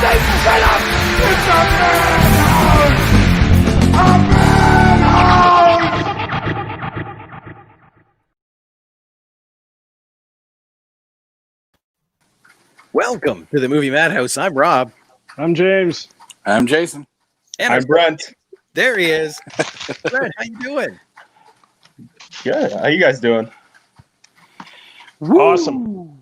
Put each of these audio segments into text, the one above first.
Welcome to the Movie Madhouse. I'm Rob. I'm James. I'm Jason. And I'm Brent. There he is. Brent, how you doing? Good. How you guys doing? Awesome.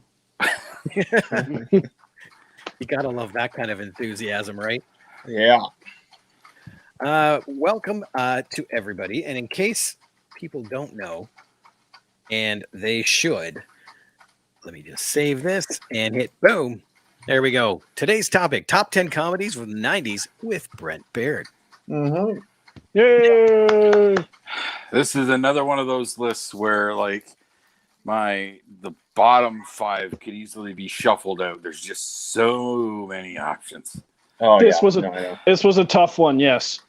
You gotta love that kind of enthusiasm, right? Yeah. Welcome to everybody. And in case people don't know, and they should, let me just save this and hit boom. There we go. Today's topic, top 10 comedies from the 90s with Brent Baird. Mm-hmm. Yay! This is another one of those lists where like the bottom 5 could easily be shuffled out. There's just so many options. Oh, This yeah. was a tough one, yes.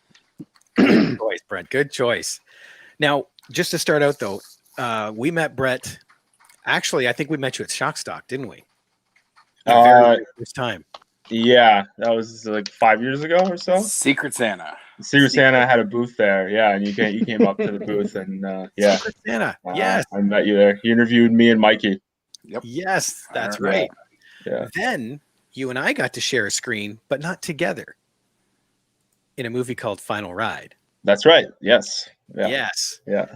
Good choice, Brent. Good choice. Now, just to start out, though, we met Brett. Actually, I think we met you at Shockstock, didn't we? The very first time. Yeah, that was like 5 years ago or so. Secret Santa. Secret Santa had a booth there. Yeah, and you came up to the booth and yeah. Secret Santa. Yes. I met you there. You interviewed me and Mikey. Yep. Yes, that's right. Yeah. Then you and I got to share a screen, but not together, in a movie called Final Ride. That's right. Yes. Yeah. Yes. Yeah.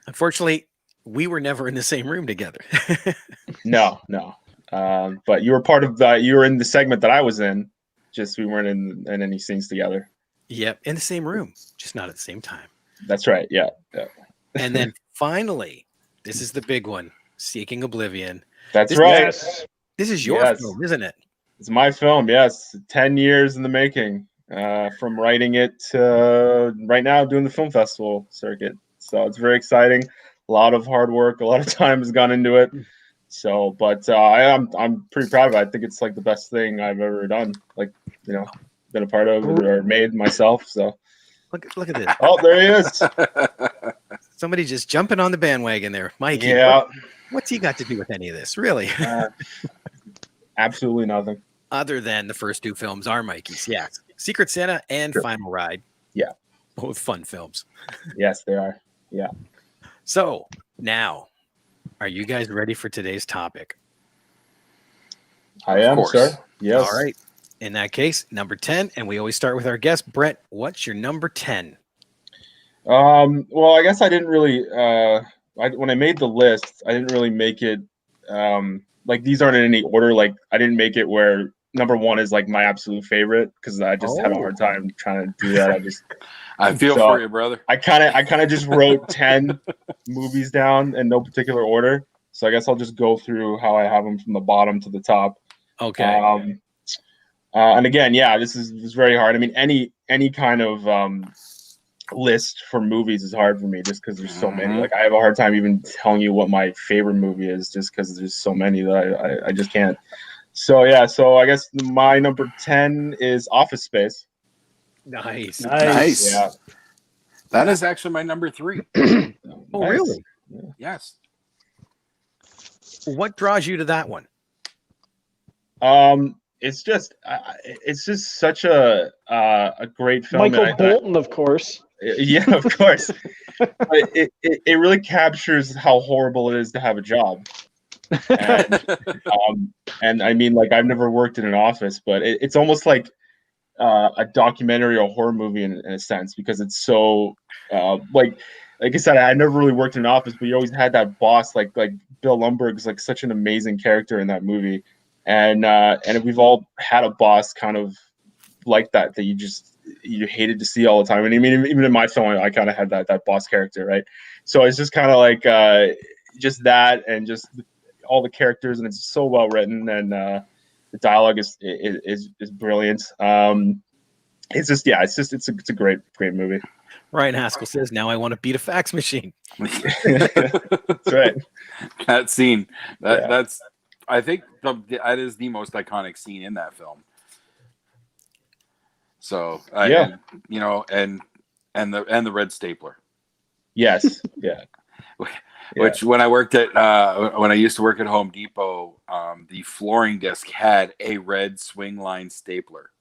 Unfortunately, we were never in the same room together. No. But you were part of you were in the segment that I was in. Just we weren't in any scenes together. Yep, in the same room, just not at the same time. That's right. Yeah. And then finally, this is the big one, Seeking Oblivion. That's right. This is your film, isn't it? It's my film. Yes. 10 years in the making. From writing it to right now doing the film festival circuit. So it's very exciting. A lot of hard work, a lot of time has gone into it. So, but I'm pretty proud of it. I think it's like the best thing I've ever done. Like, been a part of or made myself. So look at this. Oh, there he is. Somebody just jumping on the bandwagon there, Mikey. Yeah. What's he got to do with any of this, really? Absolutely nothing. Other than the first 2 films are Mikey's. Yes, Secret Santa and Final Ride. Yeah, both fun films. Yes, they are. Yeah. So now, are you guys ready for today's topic? I am, sir. Yes. All right. In that case, number 10, and we always start with our guest, Brent. What's your number 10? Well, I guess I didn't really. When I made the list, I didn't really make it. Like these aren't in any order. Like I didn't make it where number 1 is like my absolute favorite because I just had a hard time trying to do that. I feel for you, brother. I kind of just wrote 10 movies down in no particular order. So I guess I'll just go through how I have them from the bottom to the top. Okay. And again, yeah, this is very hard. I mean, any kind of list for movies is hard for me just because there's so many. Like I have a hard time even telling you what my favorite movie is just because there's so many that I just can't. So yeah, so I guess my number 10 is Office Space. Nice. Yeah. That is actually my number 3. Oh, Nice. really? Yeah. Yes. What draws you to that one? It's just such a great film. Michael Bolton, of course. Yeah, of course. But it really captures how horrible it is to have a job. And I mean, like I've never worked in an office, but it's almost like a documentary or a horror movie in a sense because it's so like I said, I never really worked in an office, but you always had that boss like Bill Lumbergh is like such an amazing character in that movie. And we've all had a boss kind of like that you hated to see all the time. And I mean, even in my film, I kind of had that boss character, right? So it's just kind of like just that and just all the characters, and it's so well written, and the dialogue is brilliant. It's a great movie. Ryan Haskell says, "Now I want to beat a fax machine." That's right. That scene. That's. I think that is the most iconic scene in that film. So and the red stapler. Yes. Yeah. Which when I worked at when I used to work at Home Depot, the flooring disc had a red swing line stapler.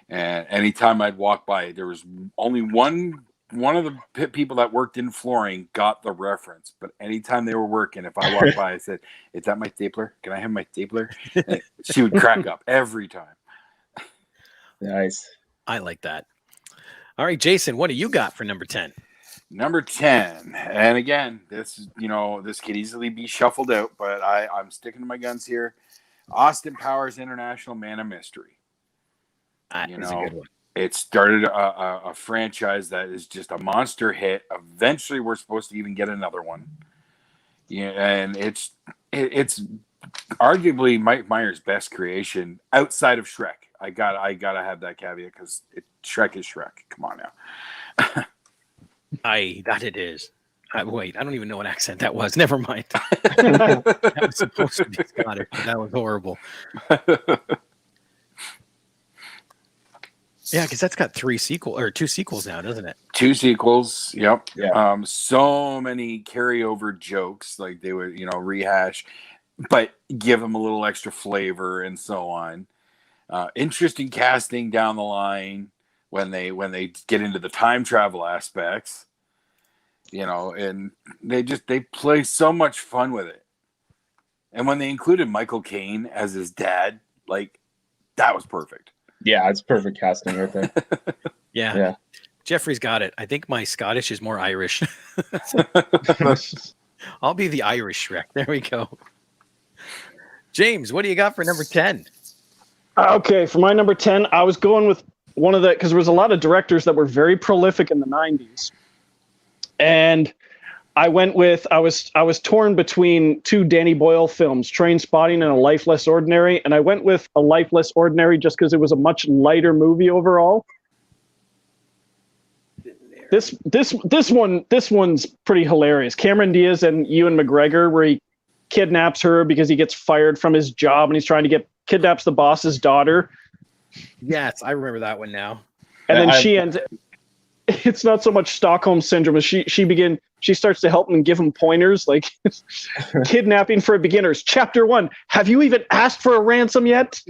And anytime I'd walk by, there was only one of the people that worked in flooring got the reference. But anytime they were working, if I walked by, I said, "Is that my stapler? Can I have my stapler?" And she would crack up every time. Nice. I like that. All right, Jason, what do you got for number 10? Number 10, and again, this could easily be shuffled out, but I'm sticking to my guns here. Austin Powers International Man of Mystery. That is a good one. It started a franchise that is just a monster hit. Eventually, we're supposed to even get another one. Yeah, and it's arguably Mike Myers' best creation outside of Shrek. I gotta have that caveat because Shrek is Shrek. Come on now. That it is. Wait, I don't even know what accent that was. Never mind. That was supposed to be Scottish. That was horrible. Yeah, because that's got 2 sequels now, doesn't it? 2 sequels. Yep. Yeah. So many carryover jokes, like they would, rehash, but give them a little extra flavor and so on. Interesting casting down the line when they get into the time travel aspects, and they play so much fun with it. And when they included Michael Caine as his dad, like that was perfect. Yeah, it's perfect casting right there. Yeah. Jeffrey's got it. I think my Scottish is more Irish. I'll be the Irish Shrek. There we go. James, what do you got for number 10? Okay, for my number 10, I was going with one of the, because there was a lot of directors that were very prolific in the 90s. And I went with, I was torn between 2 Danny Boyle films, Trainspotting and A Life Less Ordinary. And I went with A Life Less Ordinary just because it was a much lighter movie overall. This one's pretty hilarious. Cameron Diaz and Ewan McGregor, where he kidnaps her because he gets fired from his job and he's trying to kidnaps the boss's daughter. Yes, I remember that one now. And then she ends. It's not so much Stockholm syndrome as she starts to help him and give him pointers, like kidnapping for beginners. Chapter 1. Have you even asked for a ransom yet?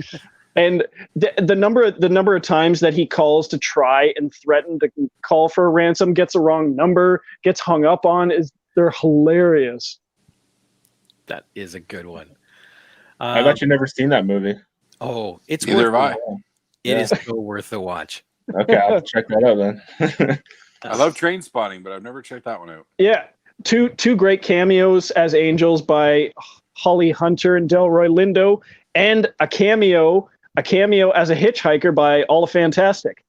And the number of times that he calls to try and threaten to call for a ransom, gets the wrong number, gets hung up on, they're hilarious. That is a good one. I've actually never seen that movie. Oh, it's Neither worth have I. It is so worth the watch. Okay, I'll have to check that out then. I love Trainspotting, but I've never checked that one out. Yeah, two great cameos as angels by Holly Hunter and Delroy Lindo, and a cameo as a hitchhiker by All the Fantastic.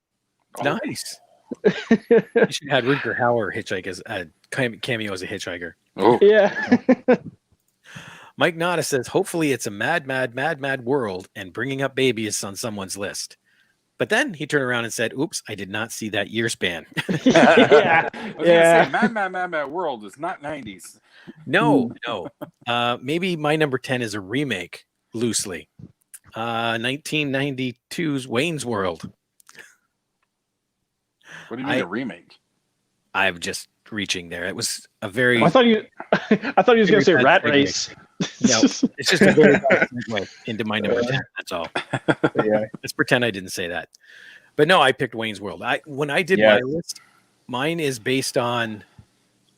Oh. Nice. You should have had Rutger Hauer hitchhike as a cameo as a hitchhiker. Oh, Yeah. Mike Nada says, hopefully it's a mad world and bringing up baby is on someone's list. But then he turned around and said, oops, I did not see that year span. Yeah. I was gonna say, mad world is not 90s. No. Maybe my number 10 is a remake, loosely. 1992's Wayne's World. What do you mean a remake? I'm just reaching there. It was a very... I thought he was going to say Rat Race. No, it's just a very bad segue into my number 10. That's all. Yeah. Let's pretend I didn't say that. But no, I picked Wayne's World. When I did my list, mine is based on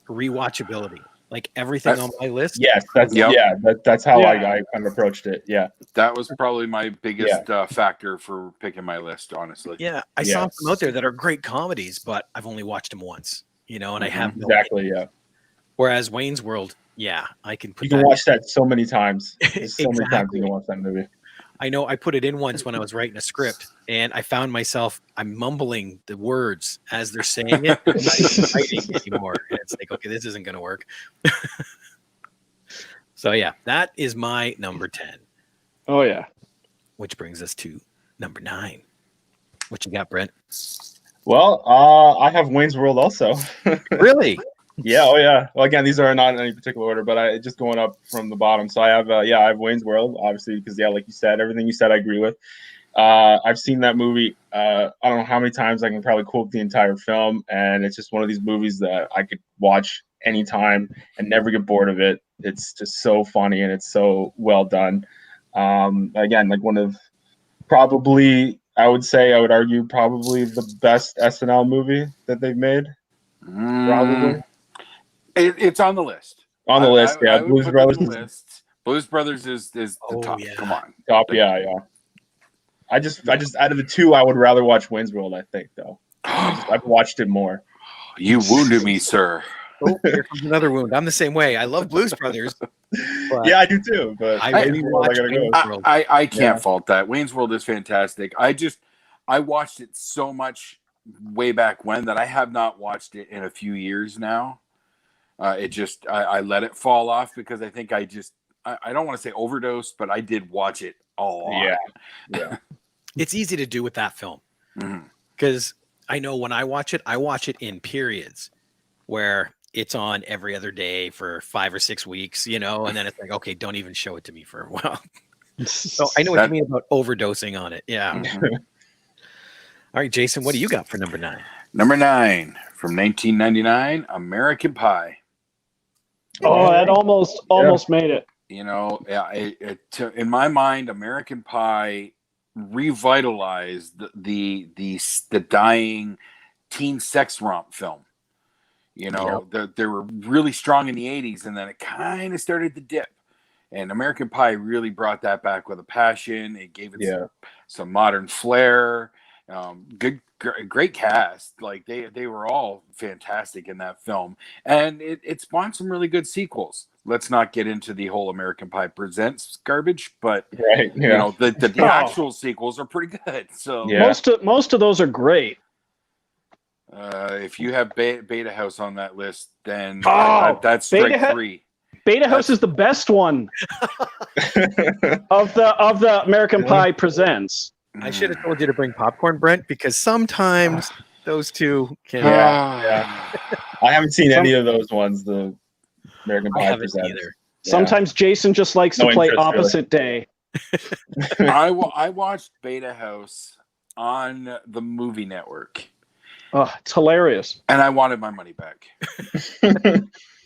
rewatchability. Like everything on my list. Yes, that's how I kind of approached it. Yeah. That was probably my biggest factor for picking my list, honestly. Yeah, I saw some out there that are great comedies, but I've only watched them once, and I have no exactly, idea. yeah. Whereas Wayne's World, I can put. You can watch that so many times. Exactly. So many times you can watch that movie. I know I put it in once when I was writing a script, and I found myself I'm mumbling the words as they're saying it. I'm not even writing anymore. And it's like, okay, this isn't going to work. So yeah, that is my number 10. Oh yeah. Which brings us to number 9. What you got, Brent? Well, I have Wayne's World also. Really? Yeah. Oh yeah. Well, again, these are not in any particular order, but I just going up from the bottom. So I have, I have Wayne's World, obviously, because like you said, everything you said, I agree with. I've seen that movie. I don't know how many times. I can probably quote the entire film, and it's just one of these movies that I could watch anytime and never get bored of it. It's just so funny and it's so well done. Again, like one of probably I would say I would argue probably the best SNL movie that they've made. Probably It's on the list. on the list. Yeah, I would Blues put Brothers it on is the list. Blues Brothers is the Oh, top. yeah. Come on. top. Yeah. I just out of the two, I would rather watch Wayne's World. I think though. I've watched it more. You wounded me, sir. Oh, here comes another wound. I'm the same way. I love Blues Brothers. But Yeah, I do too. But I Wayne's really World, watch gotta go. Wayne's World. I can't Yeah. fault that. Wayne's World is fantastic. I watched it so much way back when that I have not watched it in a few years now. I let it fall off because I think I don't want to say overdose, but I did watch it a lot. Yeah. It's easy to do with that film Mhm. because I know when I watch it in periods where it's on every other day for 5 or 6 weeks, and then it's like, okay, don't even show it to me for a while. So I know what you mean about overdosing on it. Yeah. Mhm. All right, Jason, what do you got for number 9? Number 9 from 1999, American Pie. Oh, that almost made it. In my mind, American Pie revitalized the dying teen sex romp film. They were really strong in the 80s, and then it kind of started to dip. And American Pie really brought that back with a passion. It gave it some modern flair. Great cast. Like they were all fantastic in that film, and it spawned some really good sequels. Let's not get into the whole American Pie Presents garbage, but Right. Yeah. the actual sequels are pretty good. So Yeah. Most of those are great. if you have Beta House on that list, then Oh, that's strike Beta 3. Beta House is the best one of the American Pie Presents. I should have told you to bring popcorn, Brent, because sometimes those two can. Yeah. I haven't seen any of those ones. The American I Pie haven't Presents. either. Yeah. Sometimes Jason just likes No to play interest, opposite day. I watched Beta House on the movie network, Oh, it's hilarious. and I wanted my money back.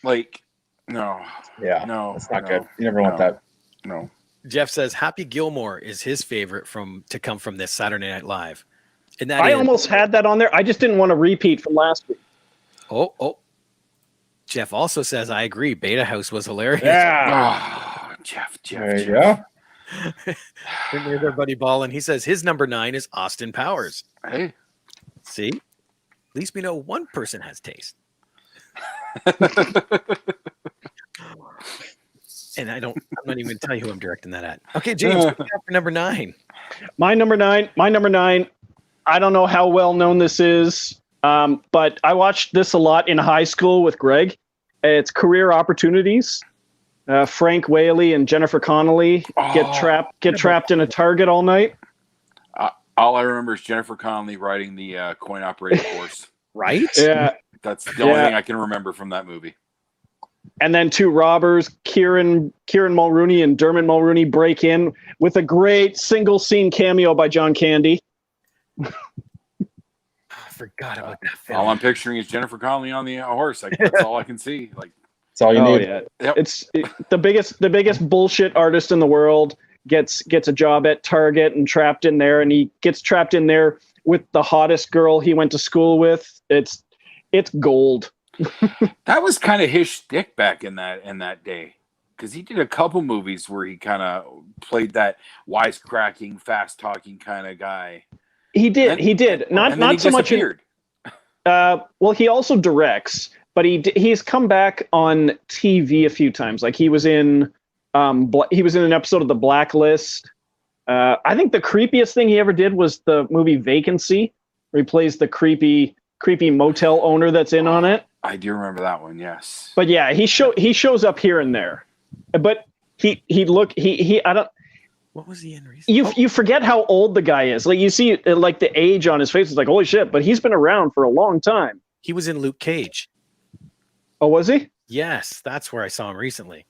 Like, no, Yeah. no, That's not no, good. You never want that. No. Jeff says Happy Gilmore is his favorite to come from this Saturday Night Live. And that I is- almost had that on there. I just didn't want to repeat from last week. Oh. Jeff also says, I agree. Beta House was hilarious. Yeah. Oh, Jeff. There you go. And there's our buddy Ball, and he says his number 9 is Austin Powers. Hey. See? At least we know one person has taste. And I'm not even going to tell you who I'm directing that at. Okay, James, what do you got for number 9? My number nine. I don't know how well known this is, but I watched this a lot in high school with Greg. It's Career Opportunities. Frank Whaley and Jennifer Connelly get trapped in a Target all night. All I remember is Jennifer Connelly riding the coin-operated horse. Right? Yeah. That's the only thing I can remember from that movie. And then 2 robbers, Kieran Mulrooney and Dermot Mulrooney, break in with a great single scene cameo by John Candy. I forgot about that film. All I'm picturing is Jennifer Connelly on the horse. That's all I can see. Like, That's all you need. Yeah. Yep. It's the biggest bullshit artist in the world gets a job at Target and trapped in there, and he gets trapped in there with the hottest girl he went to school with. It's gold. that was kind of his shtick back in that day, because he did a couple movies where he kind of played that wisecracking, fast-talking kind of guy. He did. Not so much. Well, he also directs, but he's come back on TV a few times. Like he was in an episode of The Blacklist. I think the creepiest thing he ever did was the movie Vacancy, where he plays the creepy motel owner that's in on it. I do remember that one. Yes. But yeah, he shows up here and there. But I don't. What was the end reason? You forget how old the guy is. Like you see, like the age on his face is like, holy shit! But he's been around for a long time. He was in Luke Cage. Oh, was he? Yes, that's where I saw him recently.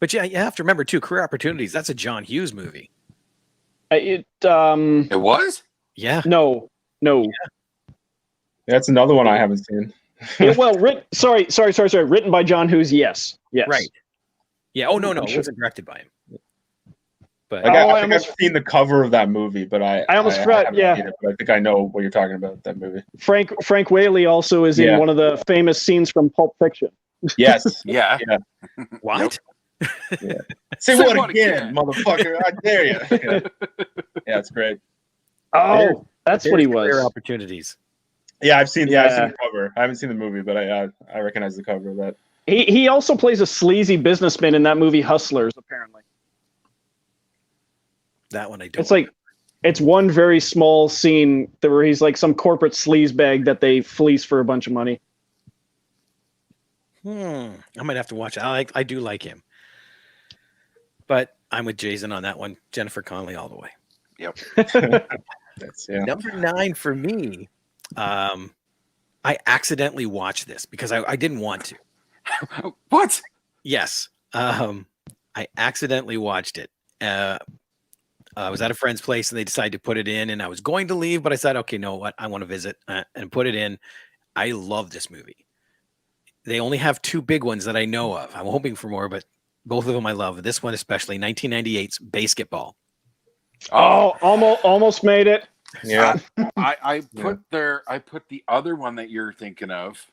But yeah, you have to remember too, Career Opportunities. That's a John Hughes movie. It was? Yeah. No. That's another one I haven't seen. Sorry. Written by John Hughes. Yes. Right. Yeah. Oh no, it wasn't directed by him. But Like, Oh, I I think almost- I've seen the cover of that movie, but I almost forgot, haven't yeah. seen it, but I think I know what you're talking about, that movie. Frank Whaley also is in Yeah. one of the famous scenes from Pulp Fiction. Yes. Yeah. what? Say Say what what again, again? motherfucker? I dare you. Yeah, it's great. Oh, that's what he There's career was. opportunities. Yeah, I've seen Yeah. the cover. I haven't seen the movie, but I recognize the cover of that. He also plays a sleazy businessman in that movie Hustlers, apparently. That one I don't. It's like it's one very small scene where he's like some corporate sleaze bag that they fleece for a bunch of money. I might have to watch it. I do like him. But I'm with Jason on that one. Jennifer Connelly all the way. Yep. That's, yeah. Number 9 for me. I accidentally watched this because I didn't want to. What? Yes. I accidentally watched it. I was at a friend's place and they decided to put it in, and I was going to leave, but I said, okay, know what? I want to visit and put it in. I love this movie. They only have 2 big ones that I know of. I'm hoping for more, but both of them I love. This one especially, 1998's Basketball. Oh, almost made it. Yeah. I put the other one that you're thinking of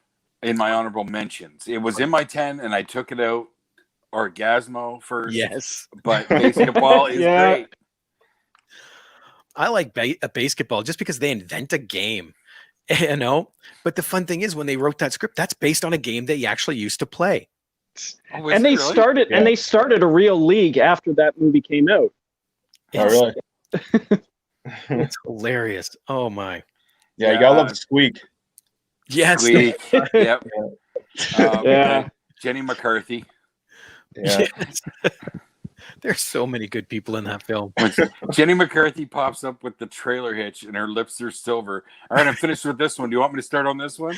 in my honorable mentions. It was in my 10 and I took it out. Orgasmo first. Yes. But Basketball is Yeah. great. I like Basketball just because they invent a game, you know. But the fun thing is, when they wrote that script, that's based on a game they actually used to play. Oh, is And it they really? started Yeah. and they started a real league after that movie came out. Oh, really? It's hilarious. Oh my. Yeah, you gotta love the squeak. Yes. Squeak. Yep. Yeah. Jenny McCarthy. Yeah. Yes. There's so many good people in that film. When Jenny McCarthy pops up with the trailer hitch and her lips are silver. All right, I'm finished with this one. Do you want me to start on this one?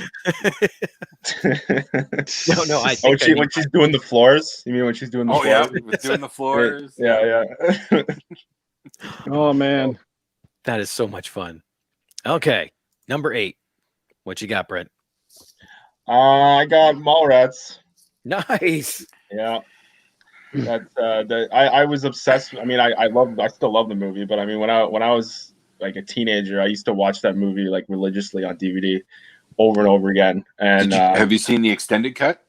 No, I Oh, think when she's doing the floors? You mean when she's doing the Oh, yeah. floors? With doing the floors. Yeah. Oh man. that is so much fun. Okay, number 8. What you got, Brent? I got Mallrats. Nice. Yeah. That's I was obsessed. I mean, I still love the movie, but I mean, when I was like a teenager, I used to watch that movie like religiously on DVD over and over again. And Have you seen the extended cut?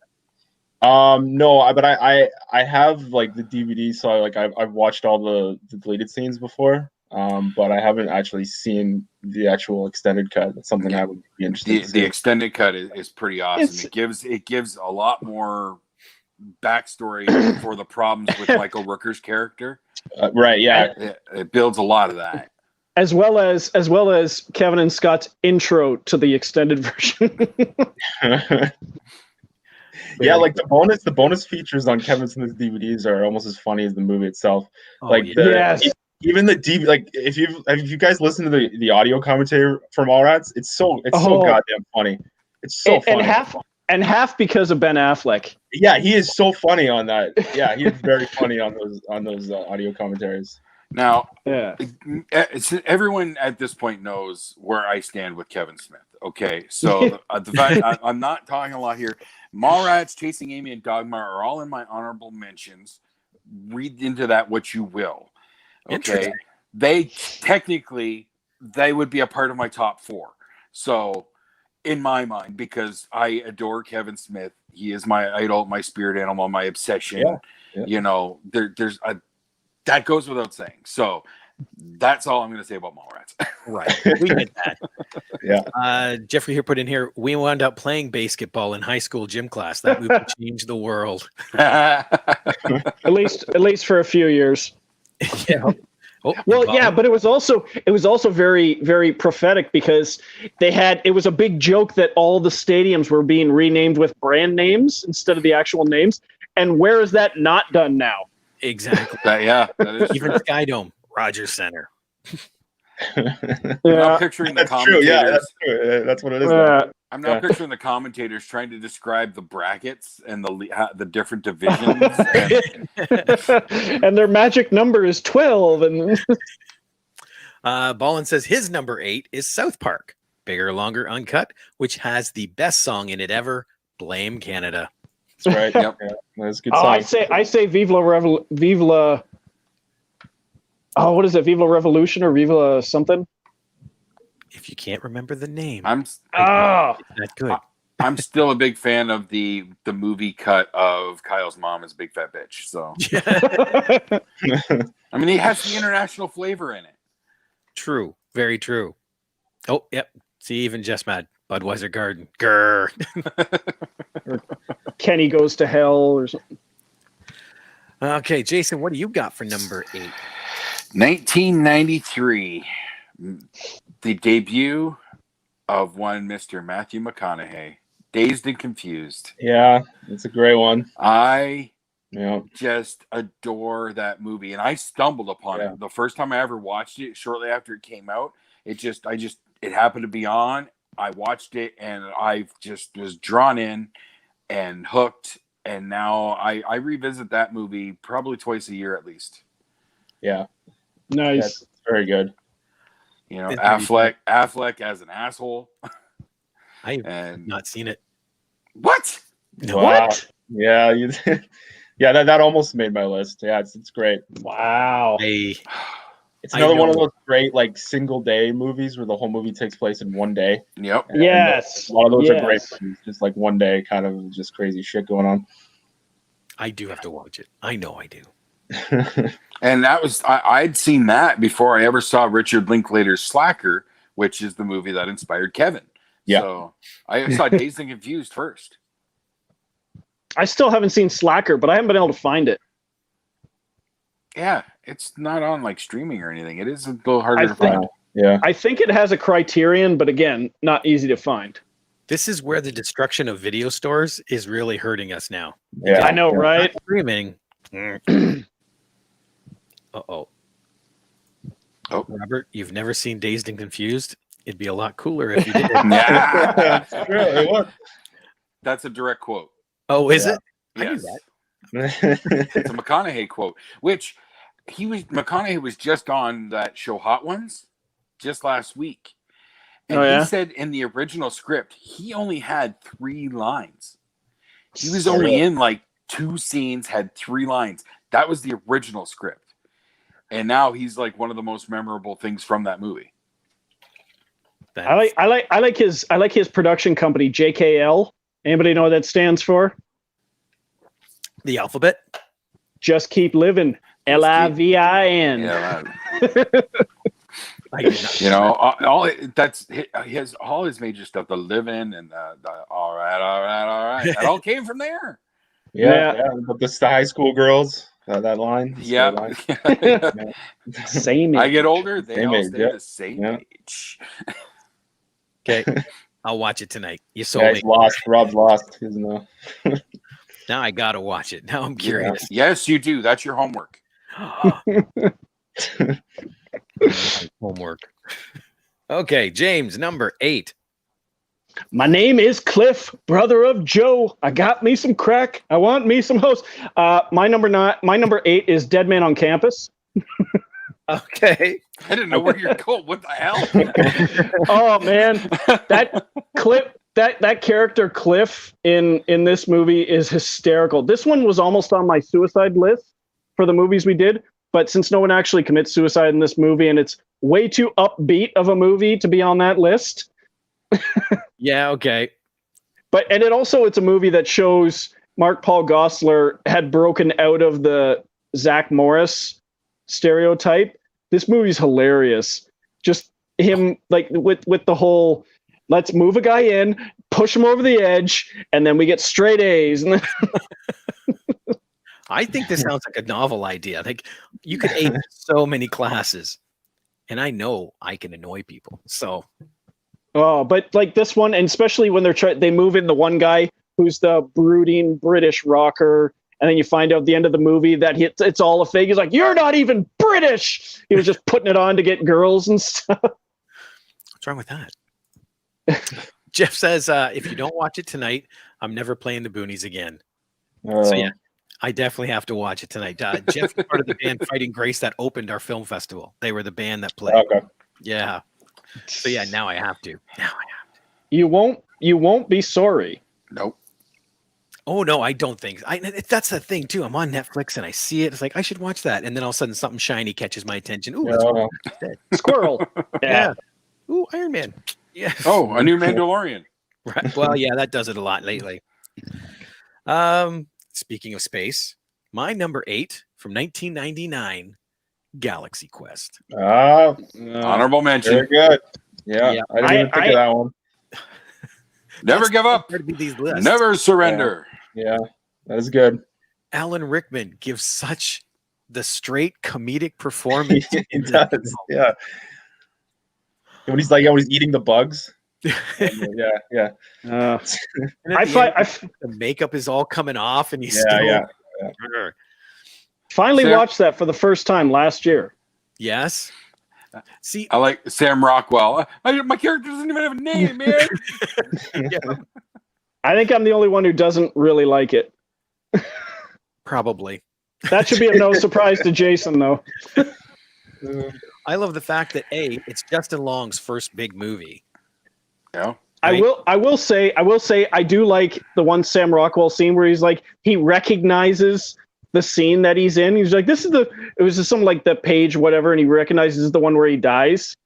no, but I have like the DVD, so I've watched all the deleted scenes before. But I haven't actually seen the actual extended cut. That's something I would be interested to see. The extended cut is pretty awesome. It's- It gives a lot more backstory for the problems with Michael Rooker's character. Right? Yeah. It builds a lot of that. As well as Kevin and Scott's intro to the extended version. Yeah, like the bonus features on Kevin Smith's DVDs are almost as funny as the movie itself. Oh, Like yeah. Yes. even the DVD, like if you guys listen to the audio commentary from Mallrats, it's so goddamn funny. It's so funny. And half because of Ben Affleck. Yeah, he is so funny on that. Yeah, he is very funny on those audio commentaries. Now, Yeah. everyone at this point knows where I stand with Kevin Smith. Okay, so the fact I'm not talking a lot here. Mallrats, Chasing Amy, and Dogma are all in my honorable mentions. Read into that what you will. Okay, Interesting. they technically would be a part of my top 4. So, in my mind, because I adore Kevin Smith, he is my idol, my spirit animal, my obsession. Yeah. You know, there's that goes without saying. So that's all I'm going to say about Mallrats. Right. We get that. Yeah. Jeffrey here put in here, we wound up playing basketball in high school gym class. That movie changed the world. At least for a few years. Yeah. Oh, Well, yeah, but it was also very, very prophetic because it was a big joke that all the stadiums were being renamed with brand names instead of the actual names. And where is that not done now? Exactly. that is Even true. Skydome, Rogers Center. I'm now picturing the That's true. Yeah, commentators. that's true. That's what it is. I'm now picturing the commentators trying to describe the brackets and the different divisions. And their magic number is 12. And Ballin says his number 8 is South Park, Bigger, Longer, Uncut, which has the best song in it ever, Blame Canada. That's right. Yep. Yeah, that's a good oh, song. I say Vive la Oh, what is it? Viva Revolution or Viva something? If you can't remember the name, Oh, it's not good. I'm still a big fan of the movie cut of Kyle's mom as Big Fat Bitch. So I mean, he has the international flavor in it. True, very true. Oh, yep. See, even just mad. Budweiser Garden. Grr. Kenny Goes to Hell or something. Okay, Jason, what do you got for number 8? 1993, the debut of one Mr. Matthew McConaughey, Dazed and Confused. Yeah, it's a great one. I Yeah. just adore that movie, and I stumbled upon it the first time I ever watched it. Shortly after it came out, it happened to be on. I watched it, and I just was drawn in and hooked. And now I revisit that movie probably twice a year at least. Yeah, Nice. that's very good. You know, Affleck as an asshole. I've not seen it. What? No. Wow. Yeah, yeah, that almost made my list. Yeah, it's great. Wow. It's another one of those great like single day movies where the whole movie takes place in one day. Yep. And Yes. a lot of those are great Yes. movies, just like one day, kind of just crazy shit going on. I do have to watch it. I know I do. And that was I'd seen that before I ever saw Richard Linklater's Slacker, which is the movie that inspired Kevin. Yeah. So I saw Dazed and Confused first. I still haven't seen Slacker, but I haven't been able to find it. Yeah, it's not on like streaming or anything. It is a little harder to find. Yeah. I think it has a Criterion, but again, not easy to find. This is where the destruction of video stores is really hurting us now. Yeah. I know, right? Not streaming. Uh-oh. Oh. Robert, you've never seen Dazed and Confused? It'd be a lot cooler if you did. Nah. It's true, it was. That's a direct quote. Oh, is Yeah. it? I knew Yes. that. It's a McConaughey quote, which McConaughey was just on that show Hot Ones just last week. And he said in the original script, he only had 3 lines. He was only in like 2 scenes, had 3 lines. That was the original script. And now he's like one of the most memorable things from that movie. I like his production company, JKL. Anybody know what that stands for? The alphabet? Just Keep Living. LIVIN. Yeah, I did not. you know, all his major stuff, the living and the all right. That all came from there. Yeah. But the high school girls, that line. Yeah. Line. Same age. I get older, they Same all age, stay yeah. the same Yeah. age. Okay. I'll watch it tonight. You sold Yeah, me. he's lost. Rob's lost. He's no. Now I gotta watch it. Now I'm curious. Yes, you do. That's your homework. Homework. Okay, James, number 8. My name is Cliff, brother of Joe. I got me some crack. I want me some hoes. My number 8 is Dead Man on Campus. Okay. I didn't know where you're going. What the hell? Oh man, that character Cliff in this movie is hysterical. This one was almost on my suicide list for the movies we did, but since no one actually commits suicide in this movie, and it's way too upbeat of a movie to be on that list. Yeah, okay. And it's a movie that shows Mark Paul Gosselaar had broken out of the Zach Morris stereotype. This movie's hilarious. Just him like with the whole let's move a guy in, push him over the edge, and then we get straight A's. And I think this sounds like a novel idea. Like you could aim so many classes, and I know I can annoy people. So, but like this one, and especially when they move in the one guy who's the brooding British rocker, and then you find out at the end of the movie that it's all a fake. He's like, "You're not even British." He was just putting it on to get girls and stuff. what's wrong with that? Jeff says, if you don't watch it tonight, I'm never playing the Boonies again. So yeah, I definitely have to watch it tonight. Jeff was part of the band Fighting Grace that opened our film festival. They were the band that played. Okay. Yeah. So yeah, now I have to. You won't be sorry. Nope. Oh no, I don't think that's the thing too. I'm on Netflix and I see it. It's like I should watch that, and then all of a sudden something shiny catches my attention. Ooh, let's watch Yeah. that instead. Squirrel. Yeah. Ooh, Iron Man. Yeah. Oh, a new Mandalorian. Right. Well, yeah, that does it a lot lately. Speaking of space, my number 8 from 1999, Galaxy Quest. Honorable mention. Very good. Yeah, Yeah. I didn't even think of that one. Never That's give up. hard to be these lists. Never surrender. Yeah, that is good. Alan Rickman gives such the straight comedic performance. He does. Yeah. When he's eating the bugs. Yeah. And at I the find end, the makeup is all coming off, and he's Yeah. finally Sarah- watched that for the first time last year. Yes. See, I like Sam Rockwell. My character doesn't even have a name, man. I think I'm the only one who doesn't really like it. probably. That should be of no surprise to Jason, though. I love the fact that it's Justin Long's first big movie. Yeah. I will say I do like the one Sam Rockwell scene where he's like he recognizes the scene that he's in. He's like, it was just something like the page, whatever, and he recognizes the one where he dies.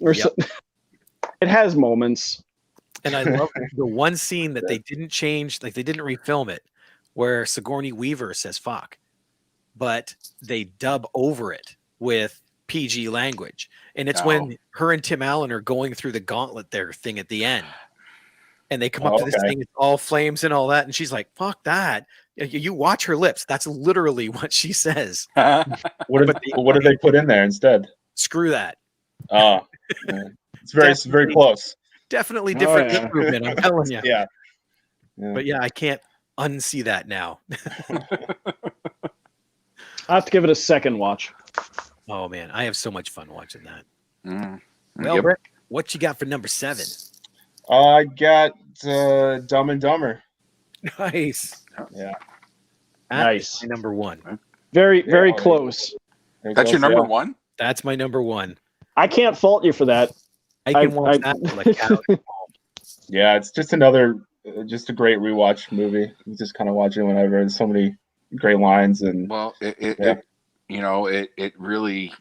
Or Yep. it has moments. And I love the one scene that they didn't change, like they didn't refilm it, where Sigourney Weaver says fuck, but they dub over it with PG language. And it's when her and Tim Allen are going through the gauntlet there thing at the end. And they come up to this thing, it's all flames and all that. And she's like, fuck that. You watch her lips. That's literally what she says. What did they put in there instead? Screw that. It's very close. Definitely different yeah. improvement, I'm telling you. Yeah. But yeah, I can't unsee that now. I have to give it a second watch. Oh man, I have so much fun watching that. Mm. Well, Yep. Rick, what you got for number 7? I got Dumb and Dumber. Nice. Yeah. Nice. My number 1. Very Yeah. close. That's your number one? That's my number 1. I can't fault you for that. I can watch that like cow. Yeah, it's just just a great rewatch movie. You just kind of watch it whenever. There's so many great lines and Well, it really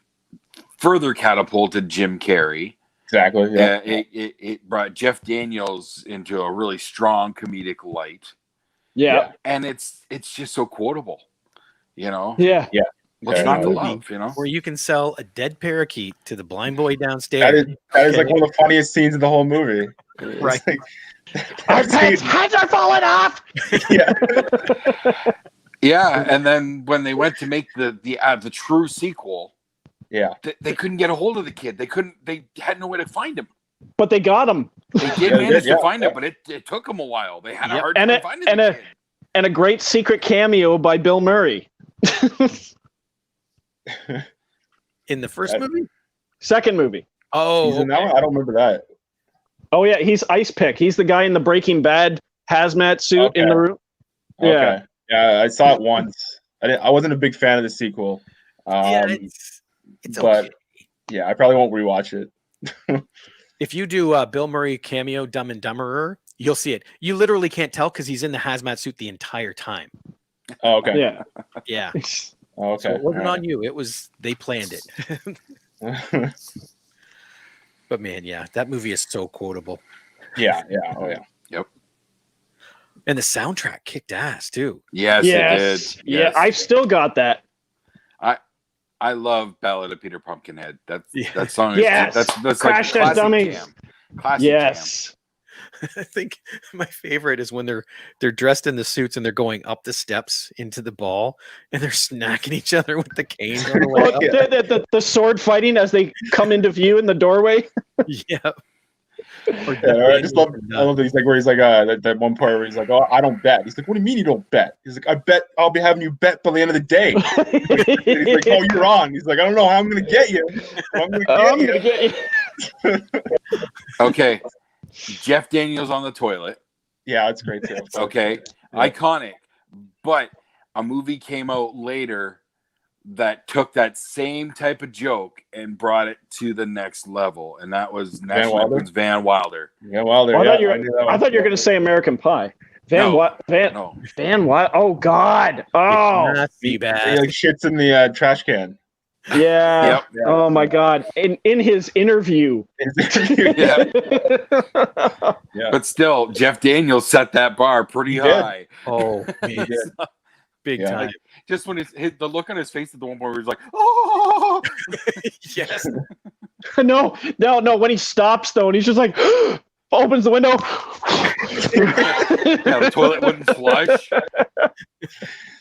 further catapulted Jim Carrey. exactly. Yeah. It brought Jeff Daniels into a really strong comedic light. Yeah. And it's just so quotable. Yeah. What's Okay, not to no, love, Where you can sell a dead parakeet to the blind boy downstairs. that is like one of the funniest scenes of the whole movie. It's Right. like- Our pets' heads are falling off. yeah. Yeah, and then when they went to make the true sequel, Yeah. they couldn't get a hold of the kid. They had no way to find him. But they got him. They did Yeah, manage yeah, to find yeah. him, but it took them a while. They had a Yep. hard And time a- finding and the a- kid. And a great secret cameo by Bill Murray. In the first movie? Second movie. Oh, He's in that one? I don't remember that. Oh yeah, he's Ice Pick. He's the guy in the Breaking Bad hazmat suit in Okay. the room. Yeah. Okay. Yeah, I saw it once. I wasn't a big fan of the sequel. yeah, it's but okay. yeah, I probably won't rewatch it. If you do Bill Murray cameo Dumb and Dumberer, you'll see it. You literally can't tell because he's in the hazmat suit the entire time. Oh, okay. Yeah. Yeah. Oh, okay. So it wasn't All on you. It was they planned it. right. But man, yeah, that movie is so quotable. Yeah. Oh, yeah. And the soundtrack kicked ass too. Yes, Yes. it did. Yeah, Yes. I've still got that. I love Ballad of Peter Pumpkinhead. That Yeah. song is Yes. that's Crash like Test classic Dummies. jam. Classic Yes. I think my favorite is when they're dressed in the suits and they're going up the steps into the ball and they're snacking each other with the canes on the way Oh, up. the sword fighting as they come into view in the doorway. Yeah. Or Yeah, I just love that he's like where he's like that one part where he's like, oh, I don't bet. He's like, what do you mean you don't bet? He's like, I bet I'll be having you bet by the end of the day. And he's like, oh, you're on. He's like, I don't know how I'm gonna get you. But I'm gonna get you. Okay. Jeff Daniels on the toilet. Yeah, it's great too. Okay. Yeah. Iconic. But a movie came out later that took that same type of joke and brought it to the next level. And that was National Wilder? Lampoon's Van Wilder. Yeah, well, there. I Yeah, thought you I knew that were one. going to say American Pie. Van No, what? no. Van what? Oh God! Oh Not He Seabass. like shits in the trash can. yeah. Yep. Oh my God! In his interview. Yeah. Yeah. But still, Jeff Daniels set that bar pretty He did. high. Oh man, big Yeah. time. Just when the look on his face at the one point where he's like, oh, Yes. No. When he stops though, and he's just like opens the window. yeah, the toilet wouldn't flush.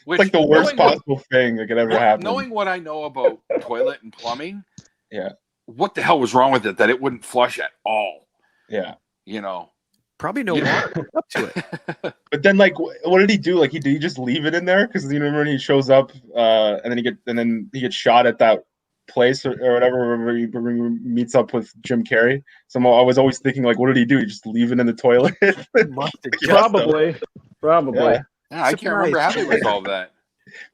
Which, It's like the worst knowing possible thing that could ever happen. Knowing what I know about toilet and plumbing, Yeah. what the hell was wrong with it that it wouldn't flush at all? Yeah. You know, Probably no Yeah. water up to it. But then, like, what did he do? Like, did he just leave it in there? Because you remember when he shows up, and then he gets shot at that place or whatever where he meets up with Jim Carrey. So I was always thinking, like, what did he do? He just leave it in the toilet? Must have just- Probably. Yeah. yeah, I can't remember how they resolved that.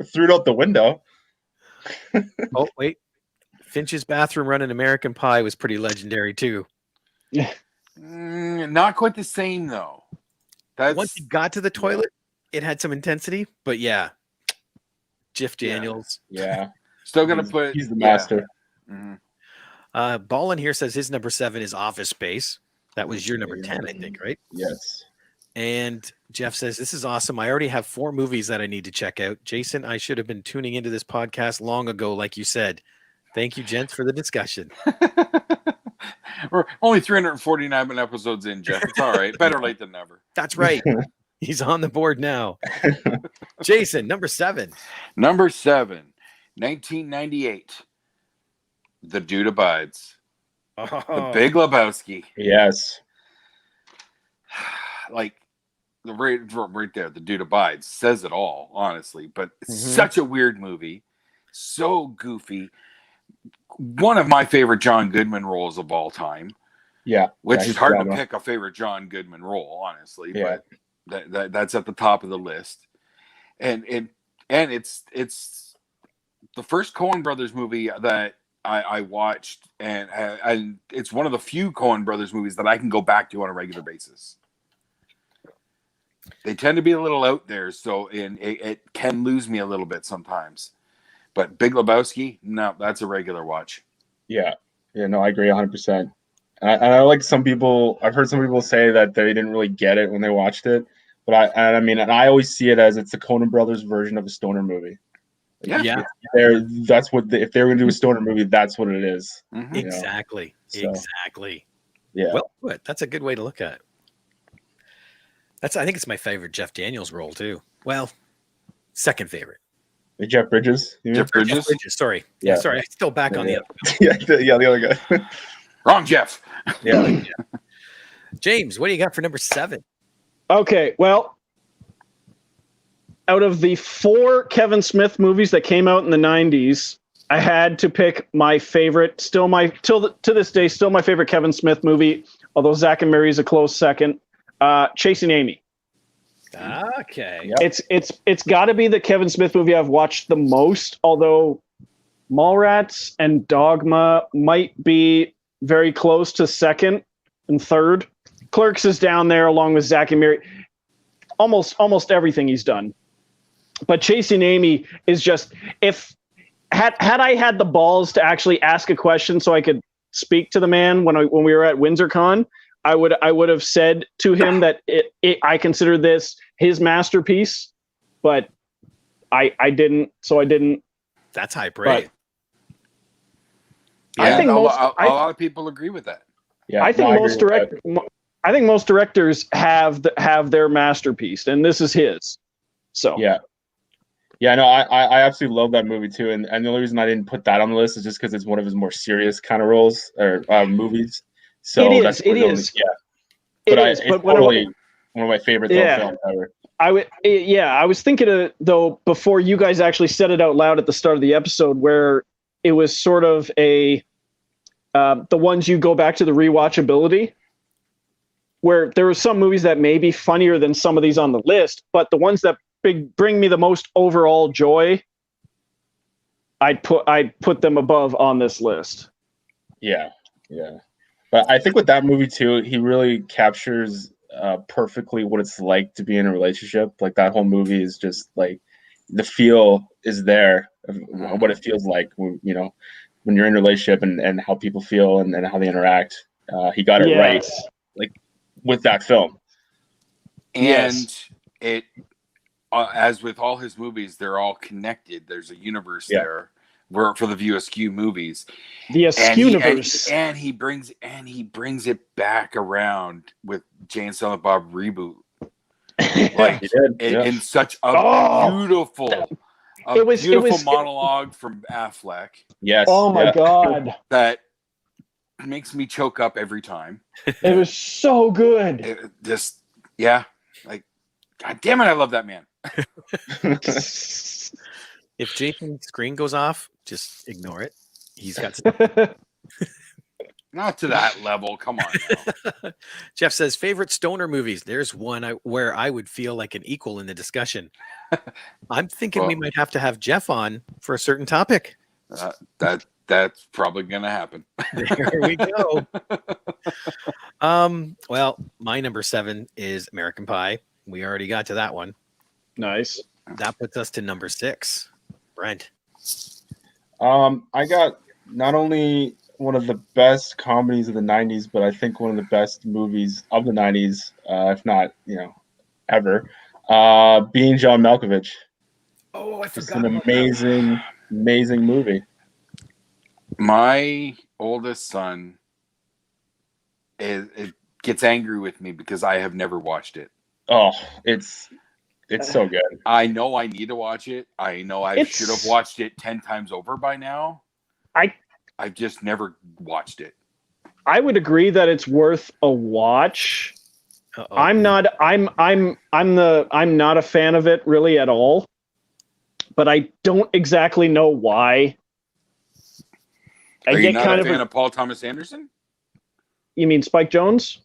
Threw it out the window. Oh wait, Finch's bathroom run in American Pie was pretty legendary too. Not quite the same though. That's Once he got to the toilet, it had some intensity, but yeah, Jeff Daniels. Yeah. still gonna put. He's the yeah. master. Mhm. Ballin here says his number 7 is Office Space. That was your number 10, I think, right? Yes. And Jeff says, this is awesome. I already have 4 movies that I need to check out. Jason, I should have been tuning into this podcast long ago, like you said. Thank you, gents, for the discussion. We're only 349 episodes in, Jeff. It's all right. Better late than never. That's right. He's on the board now. Jason, number 7. Number 7, 1998. The Dude Abides. The Oh, Big Lebowski. Yes. Like the right there, The Dude Abides says it all, honestly. But it's Mhm. such a weird movie, so goofy. One of my favorite John Goodman roles of all time, Yeah. which Yeah, is hard to he's pick a favorite John Goodman role, honestly. Yeah. But that's at the top of the list, and it's the first Coen Brothers movie that I watched, and it's one of the few Coen Brothers movies that I can go back to on a regular basis. They tend to be a little out there, so it can lose me a little bit sometimes. But Big Lebowski, no, that's a regular watch. Yeah. Yeah. No, I agree 100%. And I like some people. I've heard some people say that they didn't really get it when they watched it, but I always see it as it's the Coen Brothers version of a stoner movie. Yeah. That's what if they were gonna do a stoner movie, that's what it is. Mhm. You know? exactly. So, Exactly. Yeah. Well put. That's a good way to look at it. I think it's my favorite Jeff Daniels role too. Well, second favorite. Jeff Bridges. You mean? Jeff Bridges? Sorry. Yeah, Yeah. sorry. I still back on the other. yeah, the other guy. Wrong, Jeff. Yeah. James, what do you got for number 7? Okay, well, out of the 4 Kevin Smith movies that came out in the 90s, I had to pick my favorite, to this day, still my favorite Kevin Smith movie, although Zack and Mary's a close second, Chasing Amy. Okay. Yep. It's got to be the Kevin Smith movie I've watched the most, although Mallrats and Dogma might be very close to second and third. Clerks is down there along with Zack and Mary. Almost everything he's done. But Chasing Amy is just, had I had the balls to actually ask a question so I could speak to the man when we were at WindsorCon, I would have said to him that I consider this his masterpiece, but I didn't. So I didn't. That's high praise. I think a most- lot of people agree with that. Yeah. I think no, most agree with that. I think most directors have their masterpiece, and this is his. So Yeah. Yeah, no, I absolutely love that movie too, and the only reason I didn't put that on the list is just because it's one of his more serious kind of roles or movies. So It is, that's it the only- is. Yeah, it but is. it's But when totally one of my favorite Yeah. films ever. I was thinking though before you guys actually said it out loud at the start of the episode, where it was sort of the ones you go back to the rewatchability, where there were some movies that may be funnier than some of these on the list, but the ones that bring me the most overall joy, I'd put them above on this list. Yeah, yeah. But I think with that movie too, he really captures perfectly what it's like to be in a relationship. Like that whole movie is just like the feel is there of what it feels like when, you know, when you're in a relationship and how people feel and how they interact. He got it right, Yes. like with that film. And Yes. it, as with all his movies, they're all connected. There's a universe there for the View Askew movies. The Askew-niverse. And he brings it back around with Jay and Silent Bob reboot. Like He did. in such a beautiful monologue from Affleck. Yes. Oh my God. That makes me choke up every time. It was so good. It just, like, God damn it, I love that man. If Jason's screen goes off, just ignore it. He's got stuff. Not to that level. Come on now. Jeff says favorite stoner movies. There's one where I would feel like an equal in the discussion. I'm thinking we might have to have Jeff on for a certain topic. That's probably gonna happen. There we go. Well, my number 7 is American Pie. We already got to that one. Nice. That puts us to number 6. Brent. I got not only one of the best comedies of the 90s, but I think one of the best movies of the 90s, if not, you know, ever. Being John Malkovich. Oh, I forgot. It's an amazing movie. My oldest son it gets angry with me because I have never watched it. Oh, it's so good. I know I need to watch it. I know I should have watched it 10 times over by now. I've just never watched it. I would agree that it's worth a watch. Uh-oh. I'm not a fan of it really at all. But I don't exactly know why. Are you not a fan of Paul Thomas Anderson? You mean Spike Jonze?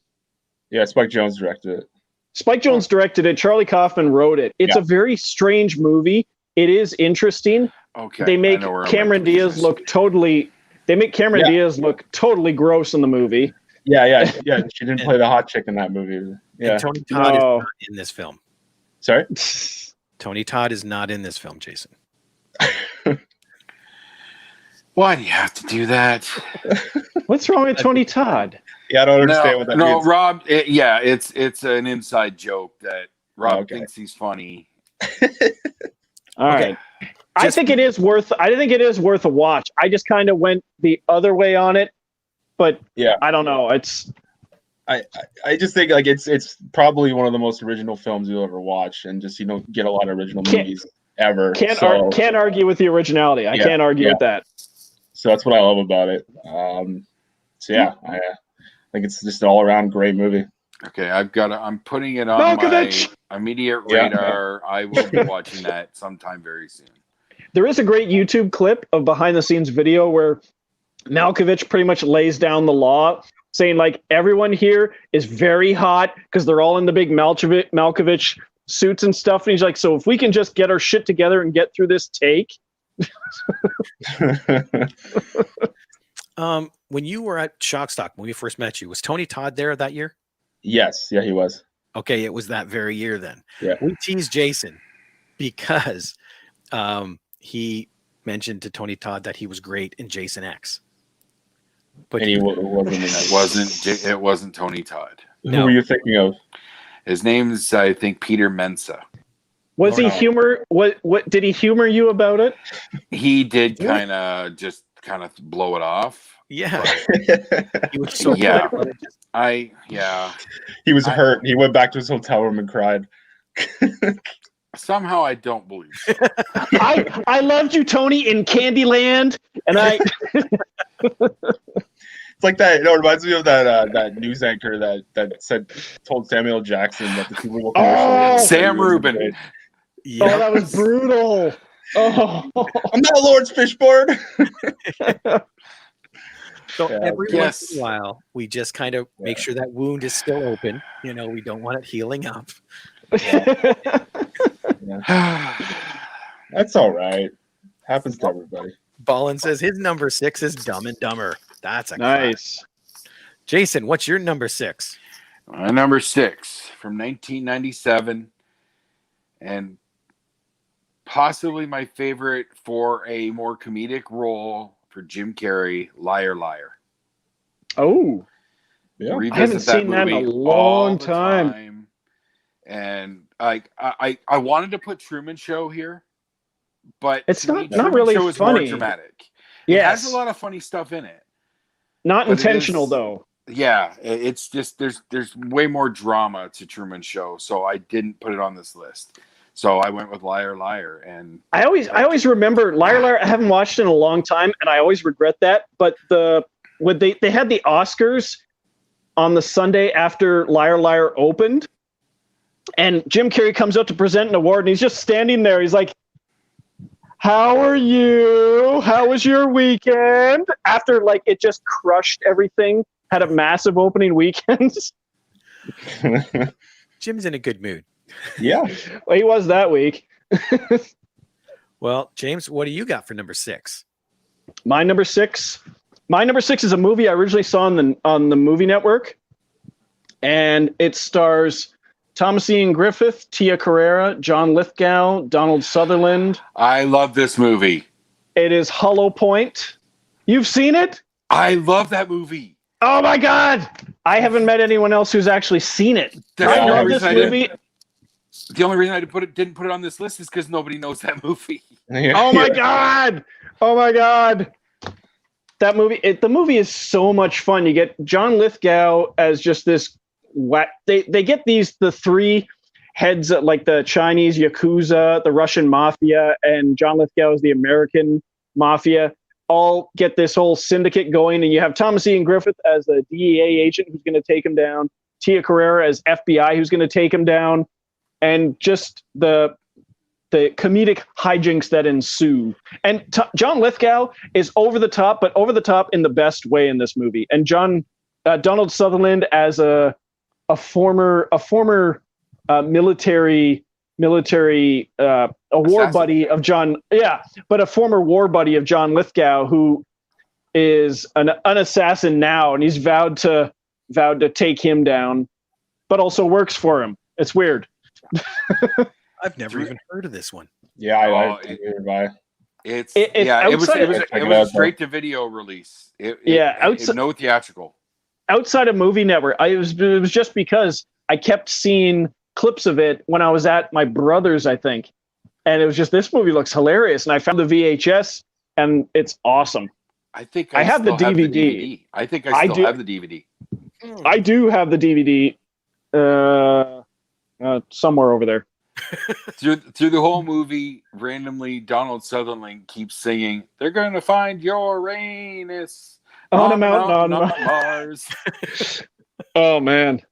Yeah, Spike Jonze directed it. Spike Jonze directed it. Charlie Kaufman wrote it. It's a very strange movie. It is interesting. Okay. They make Cameron Diaz look totally. They make Cameron Diaz look totally gross in the movie. Yeah. She didn't play the hot chick in that movie. Yeah. And Tony Todd is not in this film. Sorry? Tony Todd is not in this film, Jason. Why do you have to do that? What's wrong with Tony Todd? Yeah, I don't understand what that means. No, Rob. It's an inside joke that Rob thinks he's funny. All right. I think it is worth a watch. I just kind of went the other way on it, but I don't know. I just think like it's probably one of the most original films you'll ever watch, and just you don't get a lot of original movies ever. Can't argue with the originality. I can't argue with that. So that's what I love about it. I think it's just an all around great movie. Okay, I'm putting it on my immediate radar. I will be watching that sometime very soon. There is a great YouTube clip of behind the scenes video where Malkovich pretty much lays down the law, saying like everyone here is very hot because they're all in the big Malkovich suits and stuff. And he's like, so if we can just get our shit together and get through this take. When you were at Shockstock, when we first met you, was Tony Todd there that year? Yes. Yeah, he was. Okay. It was that very year then. Yeah. We teased Jason because he mentioned to Tony Todd that he was great in Jason X. But and he wasn't in that. It wasn't Tony Todd. No. Who were you thinking of? His name's, I think, Peter Mensa. Was he humor? What did he humor you about it? He did kind of blow it off. Yeah. He was so He was hurt. He went back to his hotel room and cried. Somehow I don't believe it. I loved you, Tony, in Candyland, and I. It's like that. It reminds me of that news anchor that told Samuel Jackson that the Super Bowl commercial. Sam Rubin. Yep. Oh, that was brutal. Oh, I'm not Lawrence Fishburne. So every once in a while, we just kind of make sure that wound is still open. You know, we don't want it healing up. That's all right. Happens to everybody. Ballin says his number 6 is Dumb and Dumber. That's a nice. class. Jason, what's your number 6? Number 6 from 1997, and possibly my favorite for a more comedic role for Jim Carrey, Liar Liar. Oh, Yeah. Revisit I haven't seen that in a movie long all the time. And I wanted to put Truman Show here, but It's to me, not Truman really Show is funny. more dramatic. It has a lot of funny stuff in it. Not But it intentional is- though. Yeah, it's just there's way more drama to Truman Show, so I didn't put it on this list. So I went with Liar Liar, and I always remember Liar Liar. I haven't watched it in a long time, and I always regret that. But when they had the Oscars on the Sunday after Liar Liar opened, and Jim Carrey comes out to present an award, and he's just standing there. He's like, "How are you? How was your weekend?" After like it just crushed everything, had a massive opening weekend. Jim's in a good mood. Yeah. Well, he was that week. Well, James, what do you got for number 6? My number six is a movie I originally saw on the movie network, and it stars Thomas Ian Griffith, Tia Carrere, John Lithgow, Donald Sutherland. I love this movie. It is Hollow Point. You've seen it? I love that movie. Oh my God! I haven't met anyone else who's actually seen it. That's I the love only this reason movie. The only reason I didn't put it on this list is because nobody knows that movie. Oh my God! Oh my God! That movie, the movie is so much fun. You get John Lithgow as just this. They get the three heads, like the Chinese Yakuza, the Russian Mafia, and John Lithgow is the American Mafia. All get this whole syndicate going, and you have Thomas Ian Griffith as a DEA agent who's going to take him down, Tia Carrere as FBI who's going to take him down, and just the comedic hijinks that ensue. And John Lithgow is over the top, but over the top in the best way in this movie. And Donald Sutherland as a former military a war buddy of John, but a former war buddy of John Lithgow who is an assassin now, and he's vowed to take him down, but also works for him. It's weird. I've never even heard of this one. Yeah, I It It's was a straight to video release. No theatrical. Outside of Movie Network, it was just because I kept seeing clips of it when I was at my brother's, I think, and it was just, this movie looks hilarious, and I found the VHS, and it's awesome. I think I have the DVD. I think I still have the DVD. I do have the DVD somewhere over there. Through the whole movie, randomly Donald Sutherland keeps singing, "They're gonna find Uranus on a mountain on Mars." Oh man.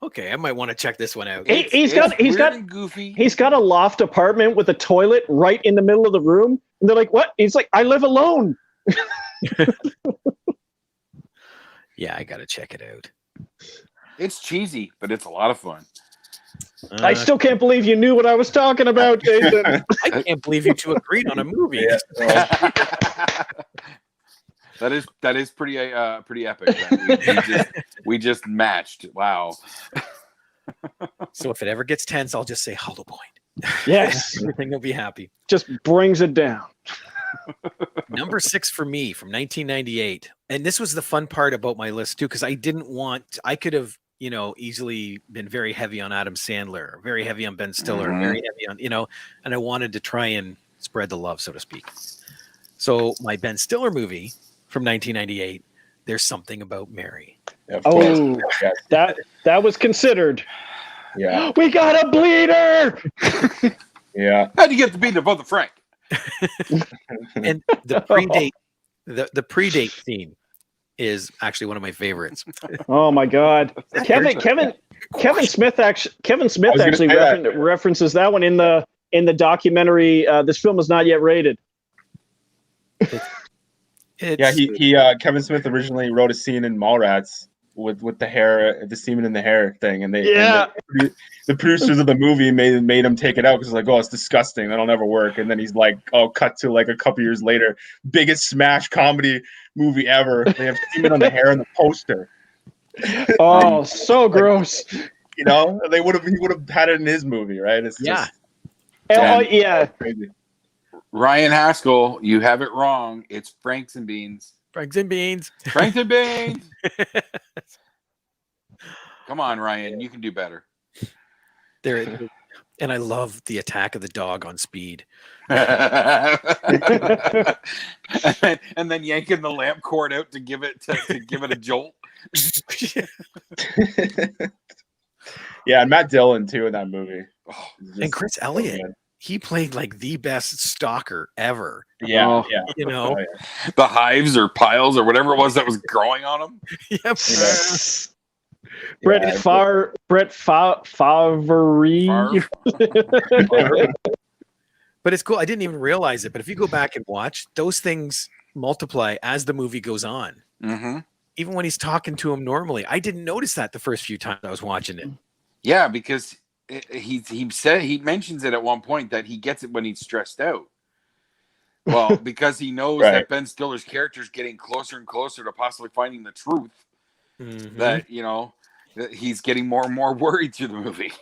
Okay, I might want to check this one out. He's got goofy. He's got a loft apartment with a toilet right in the middle of the room, and they're like, "What?" He's like, "I live alone." Yeah, I gotta check it out. It's cheesy, but it's a lot of fun. I still can't believe you knew what I was talking about, Jason. I can't believe you two agreed on a movie. That is pretty epic. We just matched. Wow. So if it ever gets tense, I'll just say Hollow Point. Yes. Everything will be happy. Just brings it down. Number 6 for me from 1998. And this was the fun part about my list too, because I could have, easily been very heavy on Adam Sandler, very heavy on Ben Stiller, very heavy on, and I wanted to try and spread the love, so to speak. So my Ben Stiller movie from 1998, There's Something About Mary. Oh, that was considered. Yeah. We got a bleeder. Yeah. How'd you get the beat of Brother Frank? And the predate, the predate scene is actually one of my favorites. Oh my God. Kevin Smith actually references that one in the documentary. This film is not yet rated. Kevin Smith originally wrote a scene in Mallrats with the hair, the semen in the hair thing, and the producers of the movie made him take it out because it's like, oh, it's disgusting, that'll never work. And then he's like, oh, cut to like a couple years later, biggest smash comedy movie ever. They have semen on the hair in the poster. Oh, so gross. You know, he would have had it in his movie, right? It's Yeah. just Oh, yeah. crazy. Ryan Haskell, you have it wrong. It's Franks and Beans. Franks and beans. Franks and Beans. Come on, Ryan. You can do better. There, and I love the attack of the dog on speed. and then yanking the lamp cord out to give it a jolt. Yeah, and Matt Dillon too in that movie. Oh, And Chris Elliott, he played like the best stalker ever. Yeah, Oh. yeah. You know, Oh, yeah. the hives or piles or whatever it was that was growing on him. Yep. Brett Favre. But it's cool. I didn't even realize it. But if you go back and watch, those things multiply as the movie goes on. Mm-hmm. Even when he's talking to him normally, I didn't notice that the first few times I was watching it. Yeah, because he mentions it at one point that he gets it when he's stressed out. Well, because he knows Right. that Ben Stiller's character is getting closer and closer to possibly finding the truth. Mhm. That that he's getting more and more worried through the movie.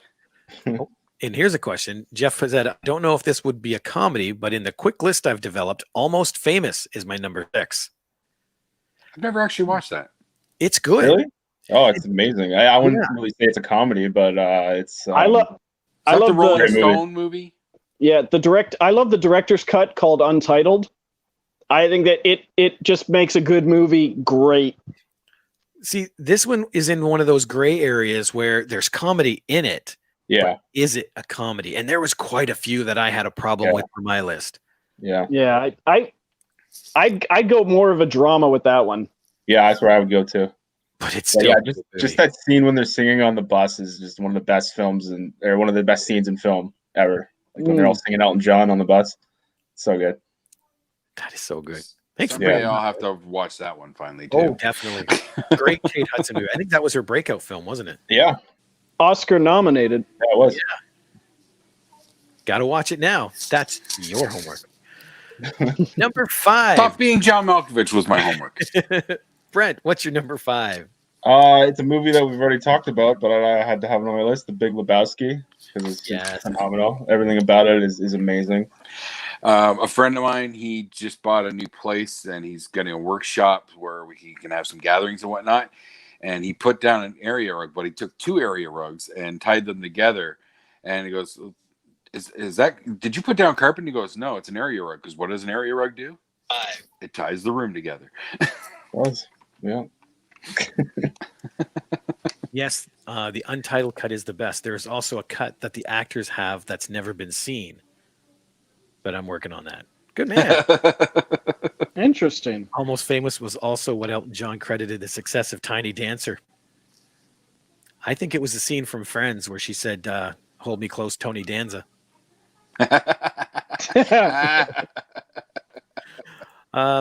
And here's a question. Jeff said, I don't know if this would be a comedy, but in the quick list I've developed, Almost Famous is my number 6. I've never actually watched that. It's good. Really? Oh, it's amazing. I wouldn't really say it's a comedy, but it's. I love the Rolling movie. Stone movie. Yeah, I love the director's cut called Untitled. I think that it just makes a good movie great. See, this one is in one of those gray areas where there's comedy in it. Yeah. Is it a comedy? And there was quite a few that I had a problem with for my list. Yeah. Yeah, I'd go more of a drama with that one. Yeah, that's where I would go to. But it's But still yeah, just that scene when they're singing on the bus is just one of the best films or one of the best scenes in film ever. Like when they're all singing Elton John on the bus. So good. that is so good. Thanks for Someday bringing I'll that have to watch that one finally too. Oh, definitely. Great Kate Hudson movie. I think that was her breakout film, wasn't it? Yeah. Oscar nominated. Yeah, it was. Got to watch it now. That's your homework. Number 5. Stop being John Malkovich was my homework. Brent, what's your number 5? It's a movie that we've already talked about, but I had to have it on my list, The Big Lebowski, because it's just phenomenal. Everything about it is amazing. A friend of mine, he just bought a new place and he's getting a workshop where he can have some gatherings and whatnot. And he put down an area rug, but he took 2 area rugs and tied them together. And he goes, "Is that? Did you put down carpet?" And he goes, "No, it's an area rug. Because what does an area rug do? It ties the room together." Yeah. Yes, the untitled cut is the best. There's also a cut that the actors have that's never been seen. But I'm working on that. Good man. Interesting. Almost Famous was also what Elton John credited the success of Tiny Dancer. I think it was a scene from Friends where she said, "Hold me close, Tony Danza." Let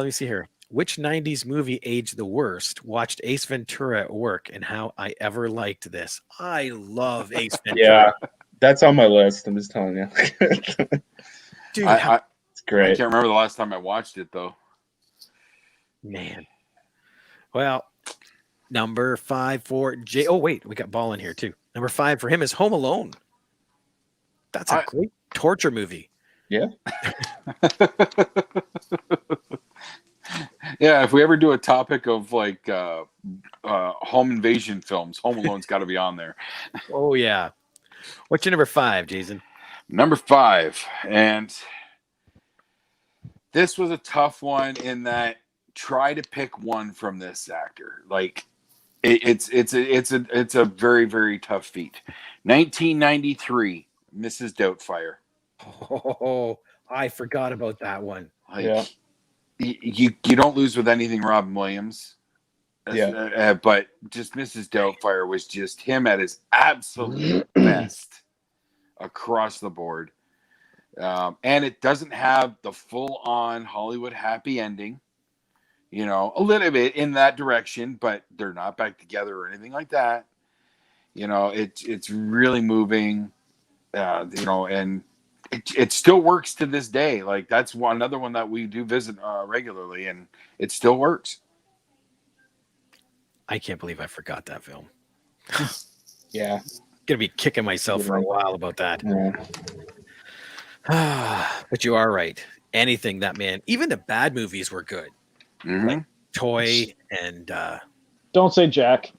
me see here. Which 90s movie aged the worst? Watched Ace Ventura at work and how I ever liked this. I love Ace Ventura. Yeah, that's on my list. I'm just telling you. Dude, it's great. I can't remember the last time I watched it though. Man. Well, number 5 for Jay. Oh, wait, we got Ball in here too. Number 5 for him is Home Alone. That's a great torture movie. Yeah. Yeah, if we ever do a topic of like home invasion films, Home Alone's got to be on there. Oh, yeah. What's your number 5, Jason? Number 5, and this was a tough one in that try to pick one from this actor. Like it's a very, very tough feat. 1993, Mrs. Doubtfire. Oh, I forgot about that one. Like, you don't lose with anything Robin Williams. But just Mrs. Doubtfire was just him at his absolute best across the board. And it doesn't have the full-on Hollywood happy ending. You know, a little bit in that direction, but they're not back together or anything like that. You know, it's really moving. You know, and it still works to this day. Like that's another one that we do visit regularly, and it still works. I can't believe I forgot that film. Yeah. Gonna be kicking myself for a while about that. Yeah. But you are right. Anything that man, even the bad movies were good. Mhm. Like Toy and Don't say Jack.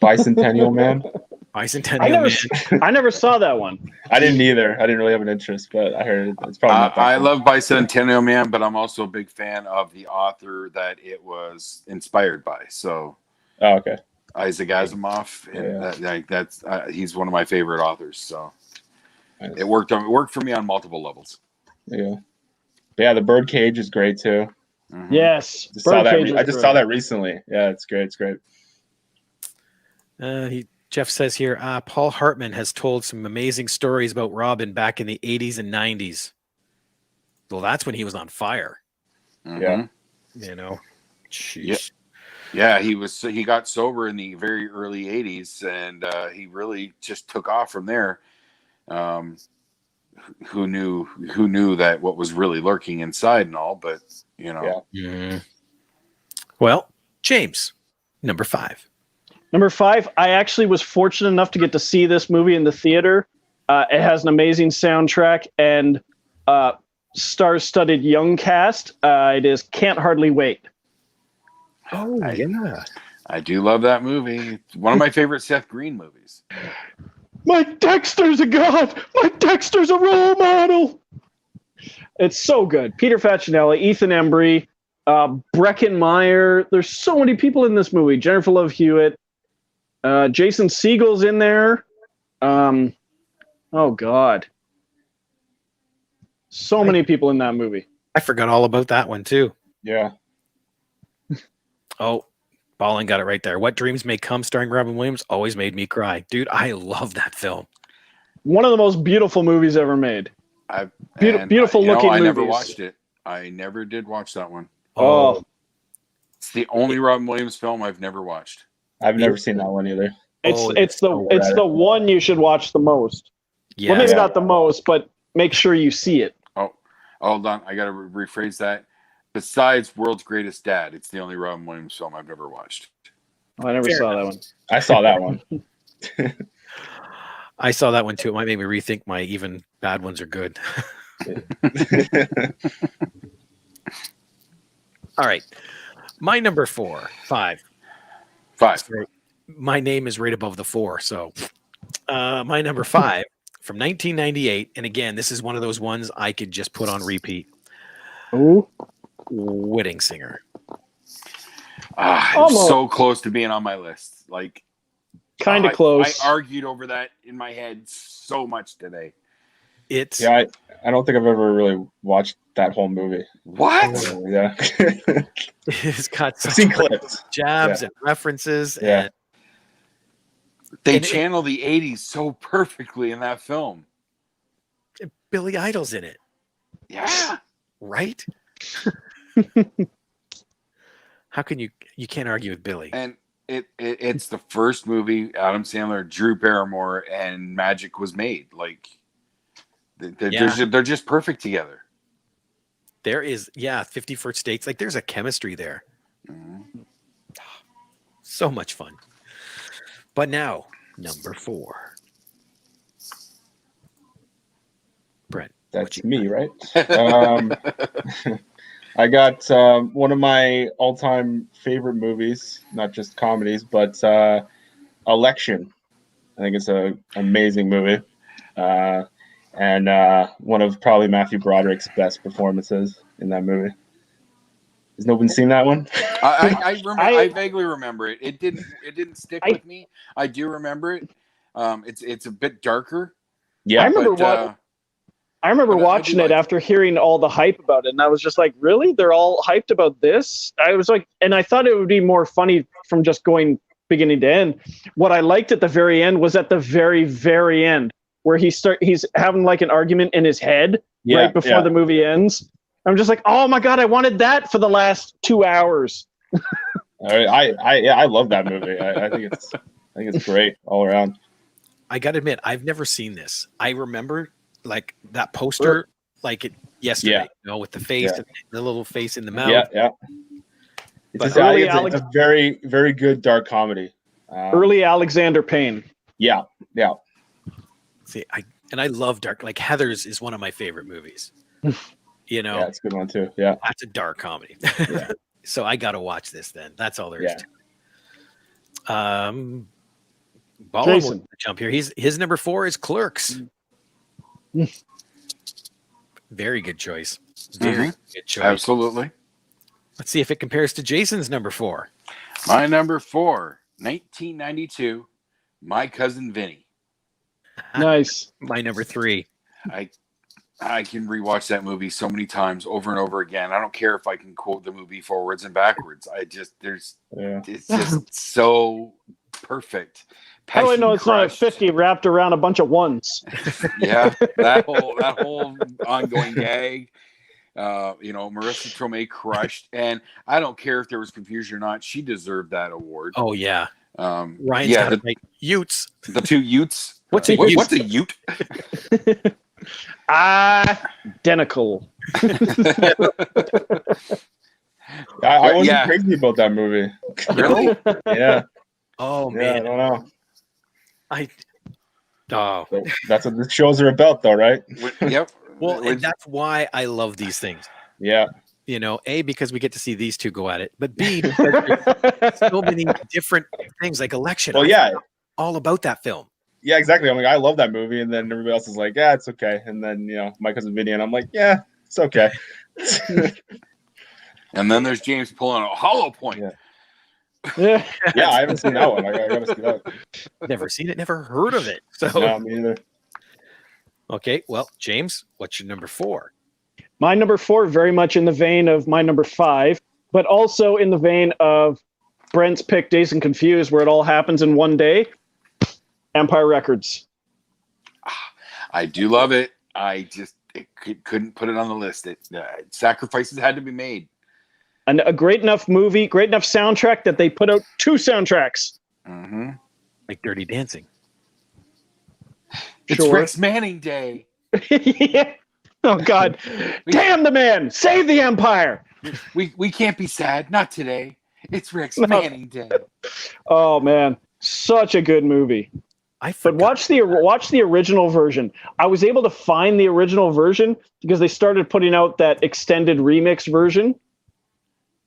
Bicentennial Man. Bicentennial Man. I never saw that one. I didn't either. I didn't really have an interest, but I heard it's probably not that I good. love Bicentennial Man, but I'm also a big fan of the author that it was inspired by. So, Oh, okay. Isaac Asimov, and that's he's one of my favorite authors. So, Nice. it worked for me on multiple levels. Yeah. But yeah, the Birdcage is great too. Mhm. Yes. Just saw that. Birdcage is I just great. saw that recently. Yeah, it's great. It's great. Jeff says here, Paul Hartman has told some amazing stories about Robin back in the 80s and 90s. Well, that's when he was on fire. Mhm. Yeah. You know, jeez. Yeah, he got sober in the very early 80s, and he really just took off from there. Who knew that what was really lurking inside and all, but you know. Yeah. Mhm. Well, James, number 5. Number 5, I actually was fortunate enough to get to see this movie in the theater. It has an amazing soundtrack and star-studded young cast. It is Can't Hardly Wait. Oh, yeah. I do love that movie. It's one of my favorite Seth Green movies. My Dexter's a god! My Dexter's a role model! It's so good. Peter Facinelli, Ethan Embry, Breckin Meyer. There's so many people in this movie. Jennifer Love Hewitt. Jason Segel's in there. Oh, God. So many people in that movie. I forgot all about that one, too. Yeah. Oh, Ballin got it right there. What Dreams May Come, starring Robin Williams, always made me cry. Dude, I love that film. One of the most beautiful movies ever made. Beautiful looking I movies. never watched it. I never did watch that one. Oh, It's the only Robin Williams film I've never watched. I've never seen that one either. it's the one you should watch the most. Yeah. Well, maybe not the most, but make sure you see it. Oh, hold on. I got to rephrase that. Besides World's Greatest Dad, it's the only Robin Williams film I've never watched. Oh, I never Fair saw enough. that one. I saw that one. I saw that one, too. It might make me rethink my even bad ones are good. All right. My number 5. So my name is right above the 4. So my number 5 from 1998. And again, this is one of those ones I could just put on repeat. Ooh. Wedding Singer. It's so close to being on my list. Like, Kind of close. I argued over that in my head so much today. It's Yeah, I don't think I've ever really watched that whole movie. What? Yeah. it's got I've such seen great clips. jabs and references. Yeah. They And channel the 80s so perfectly in that film. And Billy Idol's in it, Yeah. right? How can you can't argue with Billy? And it's the first movie Adam Sandler, Drew Barrymore, and magic was made. Like, they're just perfect together. There is, 50 First Dates. Like, there's a chemistry there. Mm-hmm. So much fun. But now, number 4. Brent. That's me, right? I got one of my all-time favorite movies, not just comedies, but Election. I think it's an amazing movie. And one of probably Matthew Broderick's best performances in that movie. Has no one seen that one? I vaguely remember it. It didn't stick with me. I do remember it. It's a bit darker. Yeah, I remember watching it after hearing all the hype about it, and I was just like, really? They're all hyped about this? I was like, and I thought it would be more funny from just going beginning to end. What I liked at the very end was at the very, very end, where he's having like an argument in his head right before the movie ends. I'm just like, oh my God, I wanted that for the last 2 hours. I love that movie. I think it's great all around. I gotta admit, I've never seen this. I remember like that poster, like it yesterday, with the face, and the little face in the mouth. It's a very, very good dark comedy. Early Alexander Payne. Yeah. See, I love dark. Like Heathers is one of my favorite movies. Yeah, it's a good one too. Yeah, that's a dark comedy. Yeah. So I got to watch this then. That's all there is. Yeah. To it. Ballin will jump here. His number 4 is Clerks. Very good choice. Very good choice. Absolutely. Let's see if it compares to Jason's number 4. My number 4, 1992, My Cousin Vinny. Nice. My number 3. I can rewatch that movie so many times over and over again. I don't care if I can quote the movie forwards and backwards. It's just so perfect. How do I know it's not a 50 wrapped around a bunch of ones? Yeah, that whole ongoing gag. Marissa Tomei crushed, and I don't care if there was confusion or not. She deserved that award. Oh yeah. Ryan's yeah, got the Utes. The 2 Utes. What's a Ute? What's a Ute? Identical. I wasn't crazy about that movie. Really? Yeah. Oh Yeah, man. I don't know. So that's what the shows are about, though, right? Yep. Well, and that's why I love these things. Yeah. A, because we get to see these two go at it, but B, because there's so many different things like Election. Well, yeah. All about that film. Yeah, exactly. I'm like, I love that movie, and then everybody else is like, yeah, it's okay. And then My Cousin Vinny, and I'm like, yeah, it's okay. And then there's James pulling a hollow point. Yeah, I haven't seen that one. I gotta see that. Never seen it, never heard of it. So No, me either. Okay, well, James, what's your number 4? my number 4, very much in the vein of my number 5, but also in the vein of Brent's pick, Dazed and Confused, where it all happens in one day. Empire Records. I do love it. I just couldn't put it on the list. Sacrifices had to be made. And a great enough movie, great enough soundtrack that they put out 2 soundtracks. Mm-hmm. Like Dirty Dancing. It's Rex Manning Day. Yeah. Oh God! Damn the man! Save the Empire! We can't be sad. Not today. It's Rex Manning Day. Oh man, such a good movie. But watch the original version. I was able to find the original version because they started putting out that extended remix version.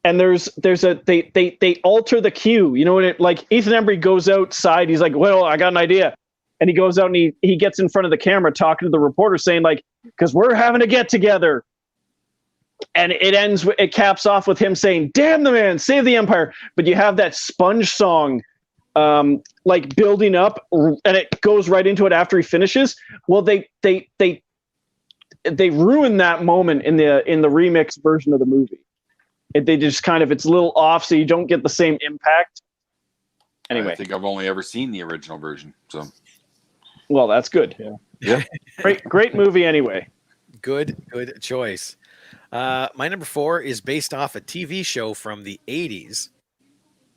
And they alter the cue. You know when like Ethan Embry goes outside, he's like, "Well, I got an idea." And he goes out and he gets in front of the camera talking to the reporter saying like, "Because we're having a get together." And it caps off with him saying, "Damn the man, save the Empire." But you have that Sponge song like building up, and it goes right into it after he finishes. Well, they ruin that moment in the remix version of the movie. They just kind of, it's a little off, so you don't get the same impact. Anyway, I think I've only ever seen the original version. So, well, that's good. Yeah. Great movie. Anyway, good choice. My number 4 is based off a TV show from the 80s,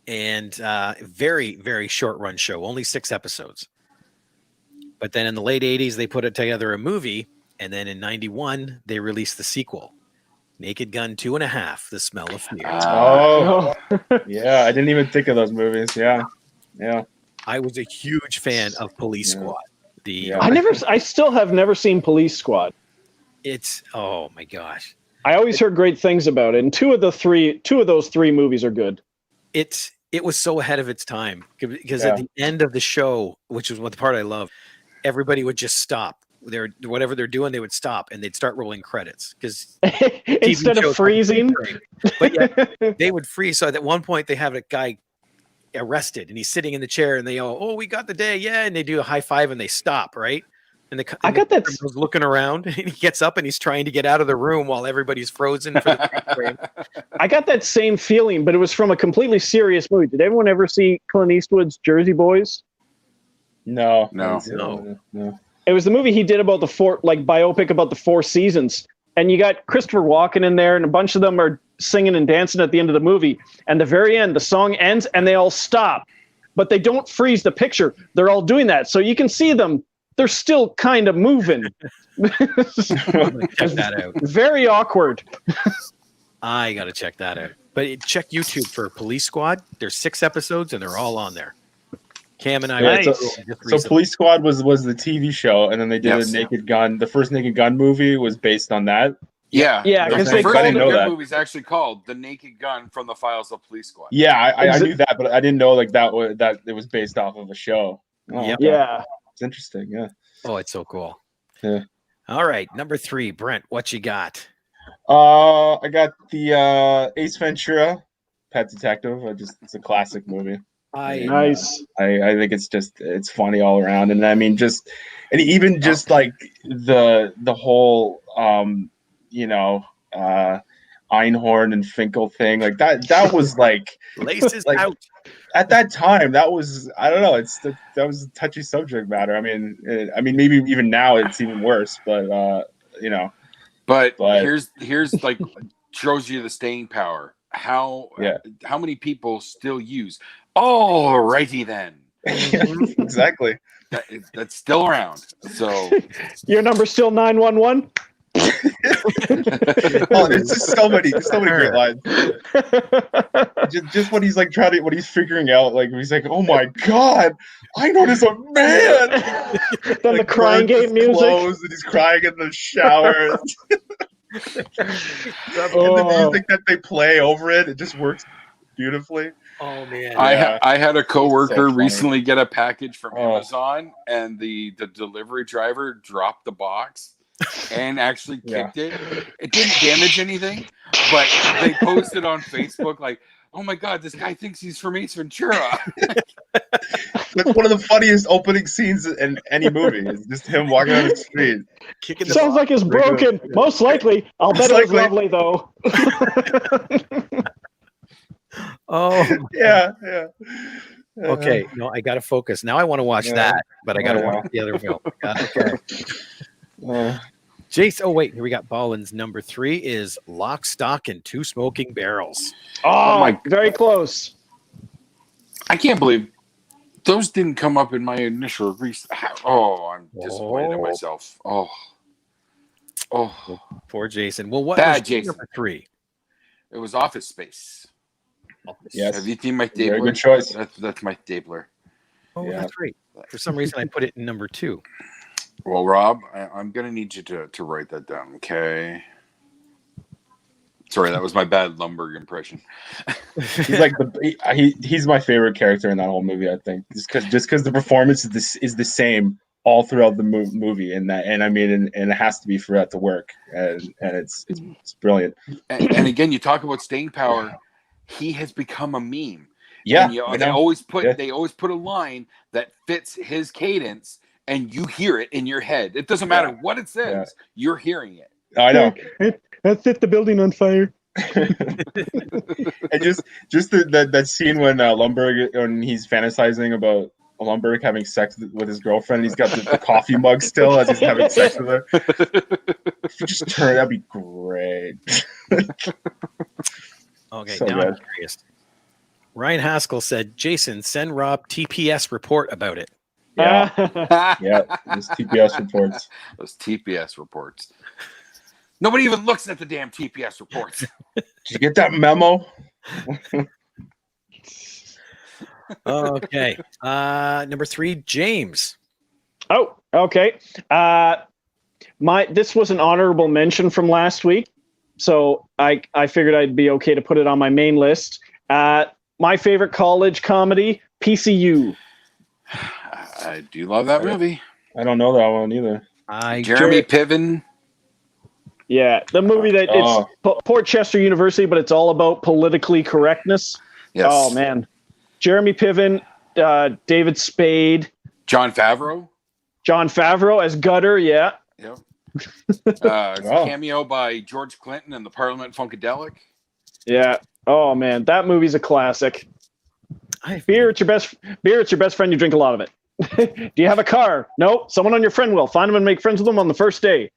and very, very short run show, only 6 episodes. But then in the late 80s, they put it together a movie, and then in 91, they released the sequel. Naked Gun 2.5, The Smell of Fear. Oh, yeah. I didn't even think of those movies. Yeah. I was a huge fan of Police Squad. I still have never seen Police Squad. It's, oh my gosh. I always heard great things about it. And two of those 3 movies are good. It was so ahead of its time because at the end of the show, which is what the part I love, everybody would just stop. Whatever they're doing, they would stop and they'd start rolling credits because instead of freezing. But yeah, they would freeze. So at one point, they have a guy arrested and he's sitting in the chair and they go, "Oh, we got the day, yeah!" And they do a high five and they stop, right? And the was looking around and he gets up and he's trying to get out of the room while everybody's frozen. For the frame. I got that same feeling, but it was from a completely serious movie. Did everyone ever see Clint Eastwood's Jersey Boys? No. It was the movie he did about the biopic about the 4 seasons. And you got Christopher Walken in there, and a bunch of them are singing and dancing at the end of the movie. And the very end, the song ends, and they all stop. But they don't freeze the picture. They're all doing that. So you can see them. They're still kind of moving. Check that out. Very awkward. I got to check that out. But check YouTube for Police Squad. There's 6 episodes, and they're all on there. Cam and I. Yeah, were Nice. just So recently. Police Squad was the TV show, and then they did Yes. a Naked Gun. The first Naked Gun movie was based on that. Yeah, Yeah, the 'cause first they called Naked it- Gun that. movie is actually called "The Naked Gun from the Files of Police Squad." Yeah, I Is it- knew that, but I didn't know like that it was based off of a show. Oh, Yep. okay. Yeah. It's interesting. Yeah. Oh, it's so cool. Yeah. All right, number 3, Brent. What you got? I got the Ace Ventura, Pet Detective. It's a classic movie. Nice. I think it's funny all around, and I mean even just like the whole Einhorn and Finkel thing, like that was like Laces Like- out. at that time that was, I don't know, that was a touchy subject matter. I mean maybe even now it's even worse, but But But- here's like shows you the staying power. How many people still use? All righty then. exactly. That's still around. So Your number's still 911? Oh, there's just so many great lines. Just when he's like when he's figuring out, like he's like, oh my god, I know there's a man. Then the crying burns game his music. clothes and he's crying in the shower. And the music that they play over it just works beautifully. Oh man. I had a coworker So funny. recently get a package from Oh. Amazon, and the delivery driver dropped the box and actually kicked it. It didn't damage anything, but they posted on Facebook like, "Oh my god, this guy thinks he's from Ace Ventura." That's one of the funniest opening scenes in any movie. It's just him walking down the street. Kicking the Sounds like it's broken. Most likely. I'll bet it was likely. lovely, though. Oh. Yeah. Okay. No, I got to focus. Now I want to watch Yeah. that, but I got to Yeah. watch the other film. Okay. Uh, Jace. Oh wait, here we got Ballin's number 3 is Lock, Stock, and Two Smoking Barrels. Oh, my- very close. I can't believe those didn't come up in my initial research. Oh, I'm disappointed in Oh. myself. Oh, Poor Jason. Well, what Bad was your Jason. number 3? it was Office Space. Yes. Have you seen my Very Dabler? good choice. That's my Dabler. Oh, Yeah. that's right. For some reason, I put it in number 2. Well, Rob, I'm going to need you to write that down, okay? Sorry, that was my bad Lumberg impression. He's like he's my favorite character in that whole movie. I think just because the performance is the same all throughout the movie, and it has to be for that to work, and it's brilliant. And again, you talk about staying power. He has become a meme. Yeah, And I they know. always put Yeah. they always put a line that fits his cadence, and you hear it in your head. It doesn't matter what it says; Yeah. you're hearing it. I know. That set the building on fire. And just that scene when Lumberg, when he's fantasizing about Lumberg having sex with his girlfriend, and he's got the coffee mug still as he's having sex with her. If you just turn, that'd be great. Okay, So now I'm good. curious. Ryan Haskell said, Jason, send Rob TPS report about it. Yeah, those TPS reports. Those TPS reports. Nobody even looks at the damn TPS reports. Did you get that memo? Okay. Number 3, James. Oh, okay. This was an honorable mention from last week, so I figured I'd be okay to put it on my main list. My favorite college comedy, PCU. I do love that movie. I don't know that one either. Jeremy Piven. Yeah, the movie that it's Port Chester University, but it's all about politically correctness. Yes. Oh man, Jeremy Piven, David Spade, John Favreau. John Favreau as Gutter. Yeah. Yep. Wow. Cameo by George Clinton and the Parliament Funkadelic. Yeah. Oh man, that movie's a classic. Beer, it's your best friend. You drink a lot of it. Do you have a car? No. Someone on your friend will. Find them and make friends with them on the first day.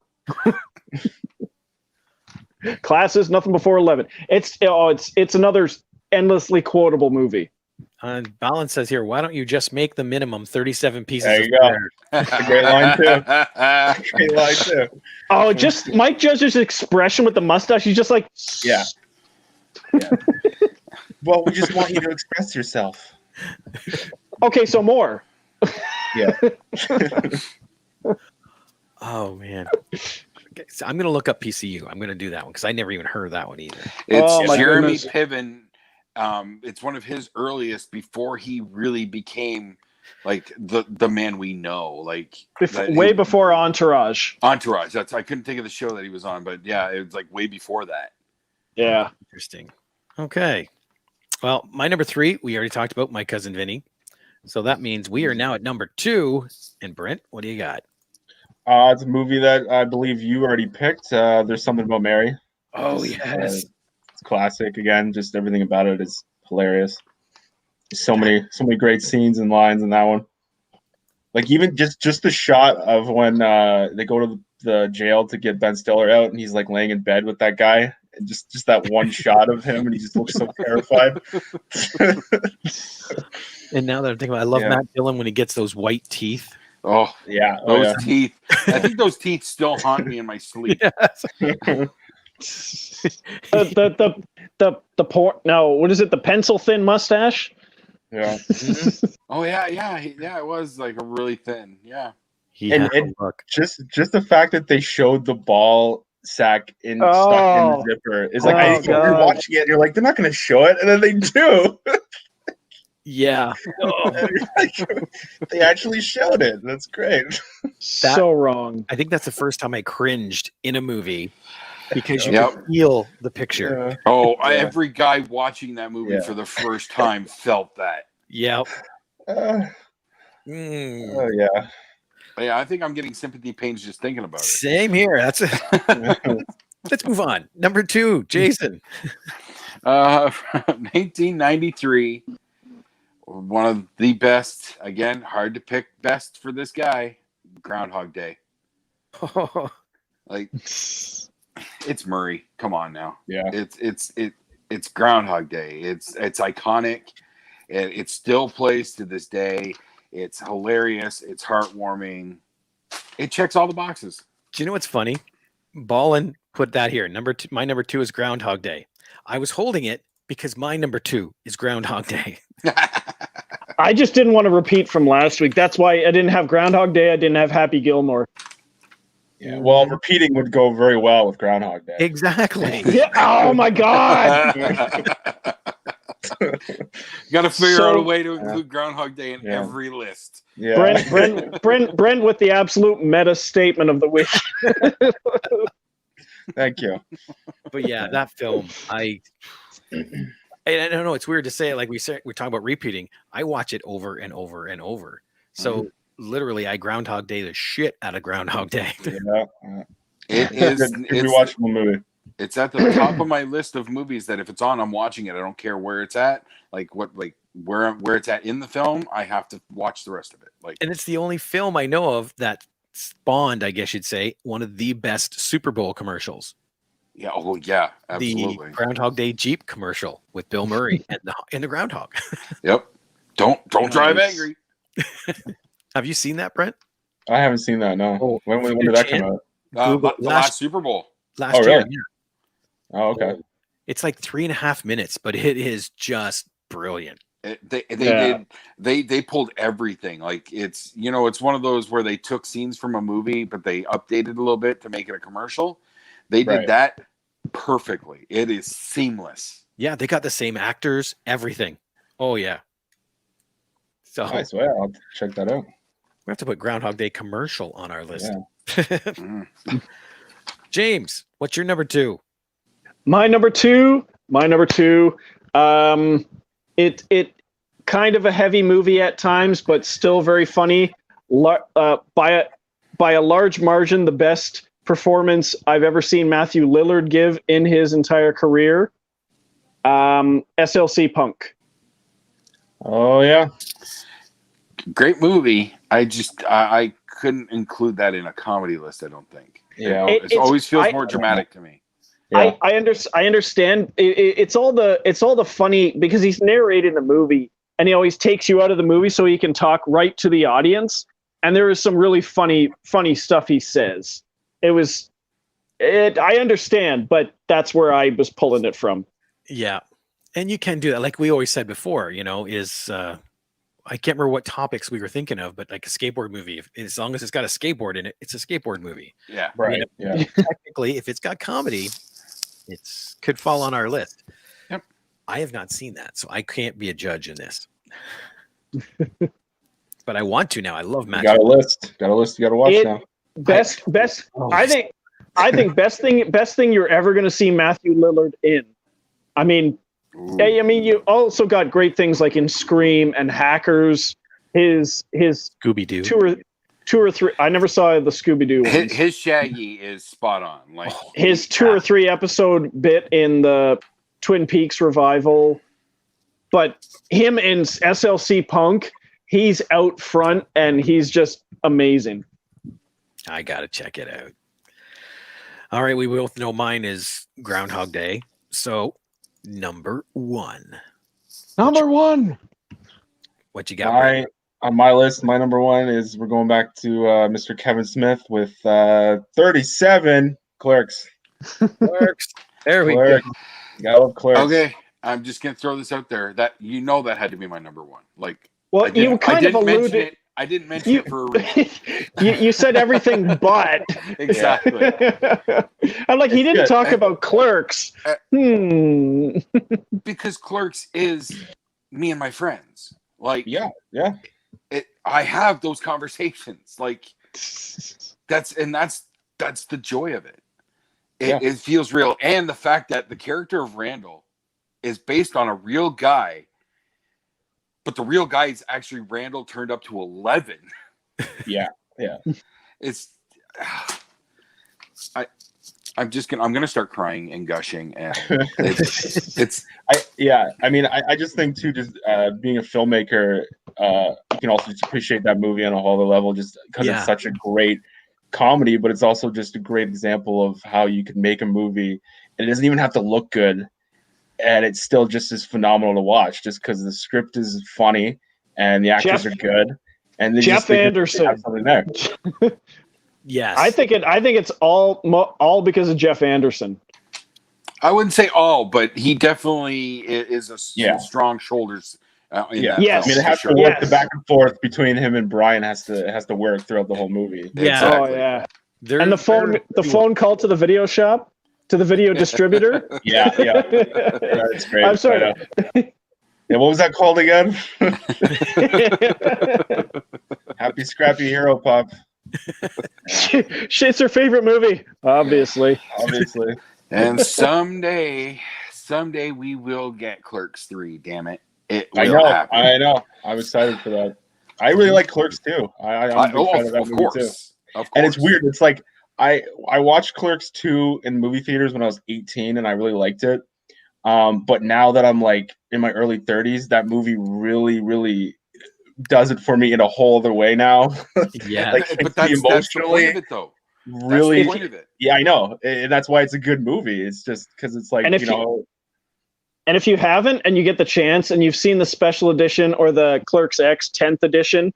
Classes, nothing before 11. It's another endlessly quotable movie. Ballin says here, why don't you just make the minimum 37 pieces There of you go. bread? That's a great line too. Great line too. Oh, just Mike Judge's expression with the mustache. He's just like, Yeah. Yeah. Well, we just want you to express yourself. Okay, so more. Yeah. Oh man. Okay, so I'm gonna look up PCU. I'm gonna do that one because I never even heard that one either. It's Oh, my Jeremy goodness. Piven. It's one of his earliest before he really became like the man we know. Like Way before Entourage. Entourage. That's I couldn't think of the show that he was on, but yeah, it was like way before that. Yeah. Interesting. Okay. Well, my number 3, we already talked about My Cousin Vinny. So that means we are now at number 2. And Brent, what do you got? It's a movie that I believe you already picked. There's Something About Mary. Oh, Just, yes. it's classic again. Just everything about it is hilarious. So many great scenes and lines in that one. Like even just the shot of when they go to the jail to get Ben Stiller out, and he's like laying in bed with that guy, and just that one shot of him, and he just looks so terrified. And now that I'm thinking about it, I love Matt Dillon when he gets those white teeth. Oh Yeah, those teeth. I think those teeth still haunt me in my sleep. Yes. The no, what is it? The pencil thin mustache. Yeah. Oh yeah, it was like a really thin. Yeah. He And had a look. just the fact that they showed the ball sack stuck in the zipper is like you're watching it and you're like, they're not going to show it, and then they do. Yeah. Oh. They actually showed it. That's great. So wrong. I think that's the first time I cringed in a movie because you Yep. could feel the picture. Yeah. Oh, Yeah. every guy watching that movie Yeah. for the first time felt that. Yep. Oh yeah. Yeah, I think I'm getting sympathy pains just thinking about it. Same here. That's it. Let's move on. Number 2, Jason. 1993. One of the best. Again, hard to pick best for this guy. Groundhog Day. Like it's Murray. Come on now. Yeah. It's Groundhog Day. It's iconic. It still plays to this day. It's hilarious. It's heartwarming. It checks all the boxes. Do you know what's funny? Ballin put that here. My number 2 is Groundhog Day. I was holding it because my number 2 is Groundhog Day. I just didn't want to repeat from last week. That's why I didn't have Groundhog Day. I didn't have Happy Gilmore. Yeah. Well, repeating would go very well with Groundhog Day. Exactly. Yeah. Oh my God. Got to figure out a way to include Groundhog Day in every list. Yeah. Brent with the absolute meta statement of the week. Thank you. But yeah, that film, I don't know. It's weird to say it like we're talking about repeating. I watch it over and over and over. So literally, I Groundhog Day the shit out of Groundhog Day. Yeah. It is. Good rewatchable movie. It's at the top of my list of movies that if it's on, I'm watching it. I don't care where it's at. Where it's at in the film, I have to watch the rest of it. And it's the only film I know of that spawned, I guess you'd say, one of the best Super Bowl commercials. Yeah. Oh yeah. Absolutely. The Groundhog Day Jeep commercial with Bill Murray and the groundhog. Yep. Don't drive angry. Have you seen that, Brent? I haven't seen that. No. When did that come out? Google The last Super Bowl. Last year. Really? Yeah. Oh, okay. It's like 3.5 minutes, but it is just brilliant. They pulled everything. Like it's one of those where they took scenes from a movie, but they updated a little bit to make it a commercial. They did that perfectly. It is seamless. Yeah, they got the same actors, everything. Oh yeah. So Nice. Well, I'll check that out. we have to put Groundhog Day commercial on our list. Mm. James, what's your number 2? My number two. It kind of a heavy movie at times, but still very funny. By a large margin, the best performance I've ever seen Matthew Lillard give in his entire career. SLC Punk. Oh yeah. Great movie. I couldn't include that in a comedy list. I don't think. Yeah. It always feels more dramatic to me. Yeah. I understand. It's all the funny because he's narrating the movie and he always takes you out of the movie so he can talk right to the audience. And there is some really funny stuff he says. I understand, but that's where I was pulling it from. Yeah. And you can do that. Like we always said before, is I can't remember what topics we were thinking of, but like a skateboard movie, as long as it's got a skateboard in it, it's a skateboard movie. Yeah. Right. Yeah. Technically, if it's got comedy, it's could fall on our list. Yep. I have not seen that, so I can't be a judge in this. But I want to now. I love You Matt. got a list. Got a list. You got to watch now. Best. Oh, I think best thing you're ever going to see Matthew Lillard in. I mean, Ooh. you also got great things like in Scream and Hackers. His Scooby Doo. two or three. I never saw the Scooby Doo ones. His Shaggy is spot on. Like His 2 or 3 episode bit in the Twin Peaks revival, but him in SLC Punk, he's out front and he's just amazing. I gotta check it out. All right, we both know mine is Groundhog Day. So number one. What you got? Brent? On my list, my number one is we're going back to Mr. Kevin Smith with 37 Clerks. Clerks. There we Clerks. go. Gotta love Clerks. Okay, I'm just gonna throw this out there that that had to be my number one. Like, Well, you kind of alluded. it. I didn't mention it for a reason. you said everything but. Exactly. I'm like, he didn't good. talk about Clerks. Because Clerks is me and my friends. Like, Yeah. I have those conversations. Like, that's the joy of it. It feels real, and the fact that the character of Randall is based on a real guy, but the real guy is actually Randall turned up to 11. Yeah. It's I'm gonna start crying and gushing, and it's I just think too, just being a filmmaker, you can also just appreciate that movie on a whole other level, just because it's such a great comedy, but it's also just a great example of how you can make a movie and it doesn't even have to look good, and it's still just as phenomenal to watch, just because the script is funny and the actors are good, and Jeff Anderson have something there. Yes. I think it's all because of Jeff Anderson. I wouldn't say all, but he definitely is a strong shoulders. Yes. I mean, it has to work. The back and forth between him and Brian has to work throughout the whole movie. Yeah. Exactly. Oh yeah. And the phone call to the video shop, to the video distributor. Yeah. That's great. I'm sorry. Yeah, what was that called again? Happy Scrappy Hero Pop. It's her favorite movie, obviously. And someday we will get Clerks 3. Damn it! It will happen. I know. I'm excited for that. I really like Clerks too. I'm a big fan of that movie too. Of course. And it's weird. It's like I watched Clerks 2 in movie theaters when I was 18, and I really liked it. But now that I'm like in my early 30s, that movie really, really does it for me in a whole other way now. Yeah, but that's the point of it, though. Really, that's the point of it. Yeah, I know, and that's why it's a good movie. It's just because it's like, and if you haven't, and you get the chance, and you've seen the special edition or the Clerks X 10th edition,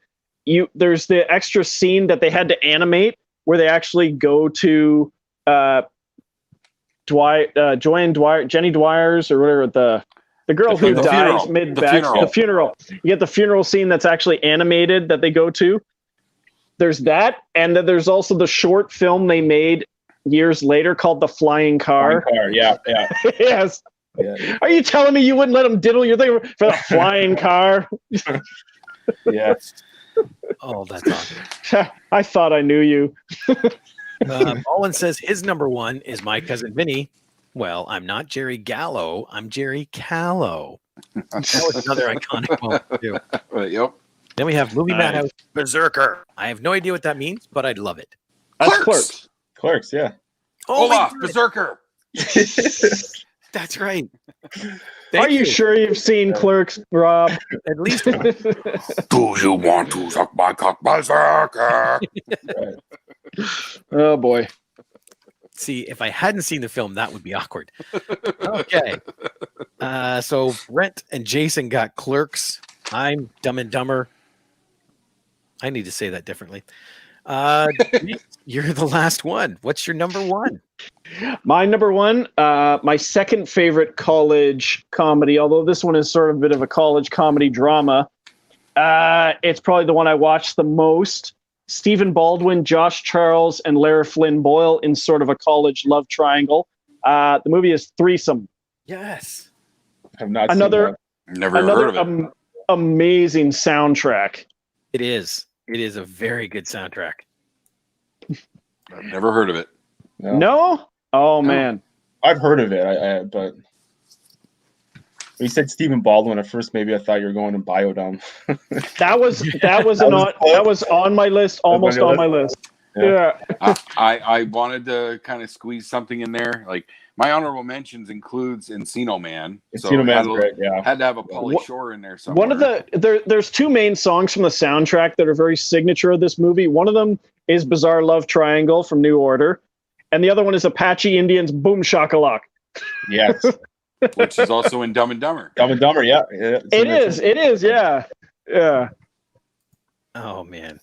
there's the extra scene that they had to animate where they actually go to Jenny Dwyer's or whatever, the girl who dies mid-back, the funeral. You get the funeral scene that's actually animated that they go to. There's that, and then there's also the short film they made years later called The Flying Car. Yeah. Yes. Yeah. Are you telling me you wouldn't let them diddle your thing for the flying car? Yes. Oh, that's awesome. I thought I knew you. Owen says his number one is My Cousin Vinny. Well, I'm not Jerry Gallo. I'm Jerry Callow. That was another iconic moment, too. Yep. Then we have Movie Madhouse Berserker. I have no idea what that means, but I'd love it. That's Clerks, yeah. Olaf, Berserker. That's right. Are you sure you've seen Clerks, Rob? At least. Do you want to suck my cock, Berserker? Oh, boy. See, if I hadn't seen the film, that would be awkward. Okay. So Brent and Jason got Clerks. I'm Dumb and Dumber. I need to say that differently. You're the last one. What's your number one? My number one, my second favorite college comedy, although this one is sort of a bit of a college comedy drama. It's probably the one I watched the most. Stephen Baldwin, Josh Charles, and Lara Flynn Boyle in sort of a college love triangle. The movie is Threesome. Yes. I've not Another Never heard of it. Amazing soundtrack. It is. It is a very good soundtrack. I've never heard of it. No? Oh, man. I've heard of it, but when you said Stephen Baldwin at first, maybe I thought you were going to Biodome. That was on my list, almost on my list. Yeah. I wanted to kind of squeeze something in there. Like my honorable mentions includes Encino Man. Encino Man's great, yeah. Had to have a Pauly Shore in there somewhere. There's two main songs from the soundtrack that are very signature of this movie. One of them is Bizarre Love Triangle from New Order, and the other one is Apache Indians Boom Shakalak. Yes. Which is also in Dumb and Dumber. Dumb and Dumber, yeah. It is, yeah. Yeah. Oh, man.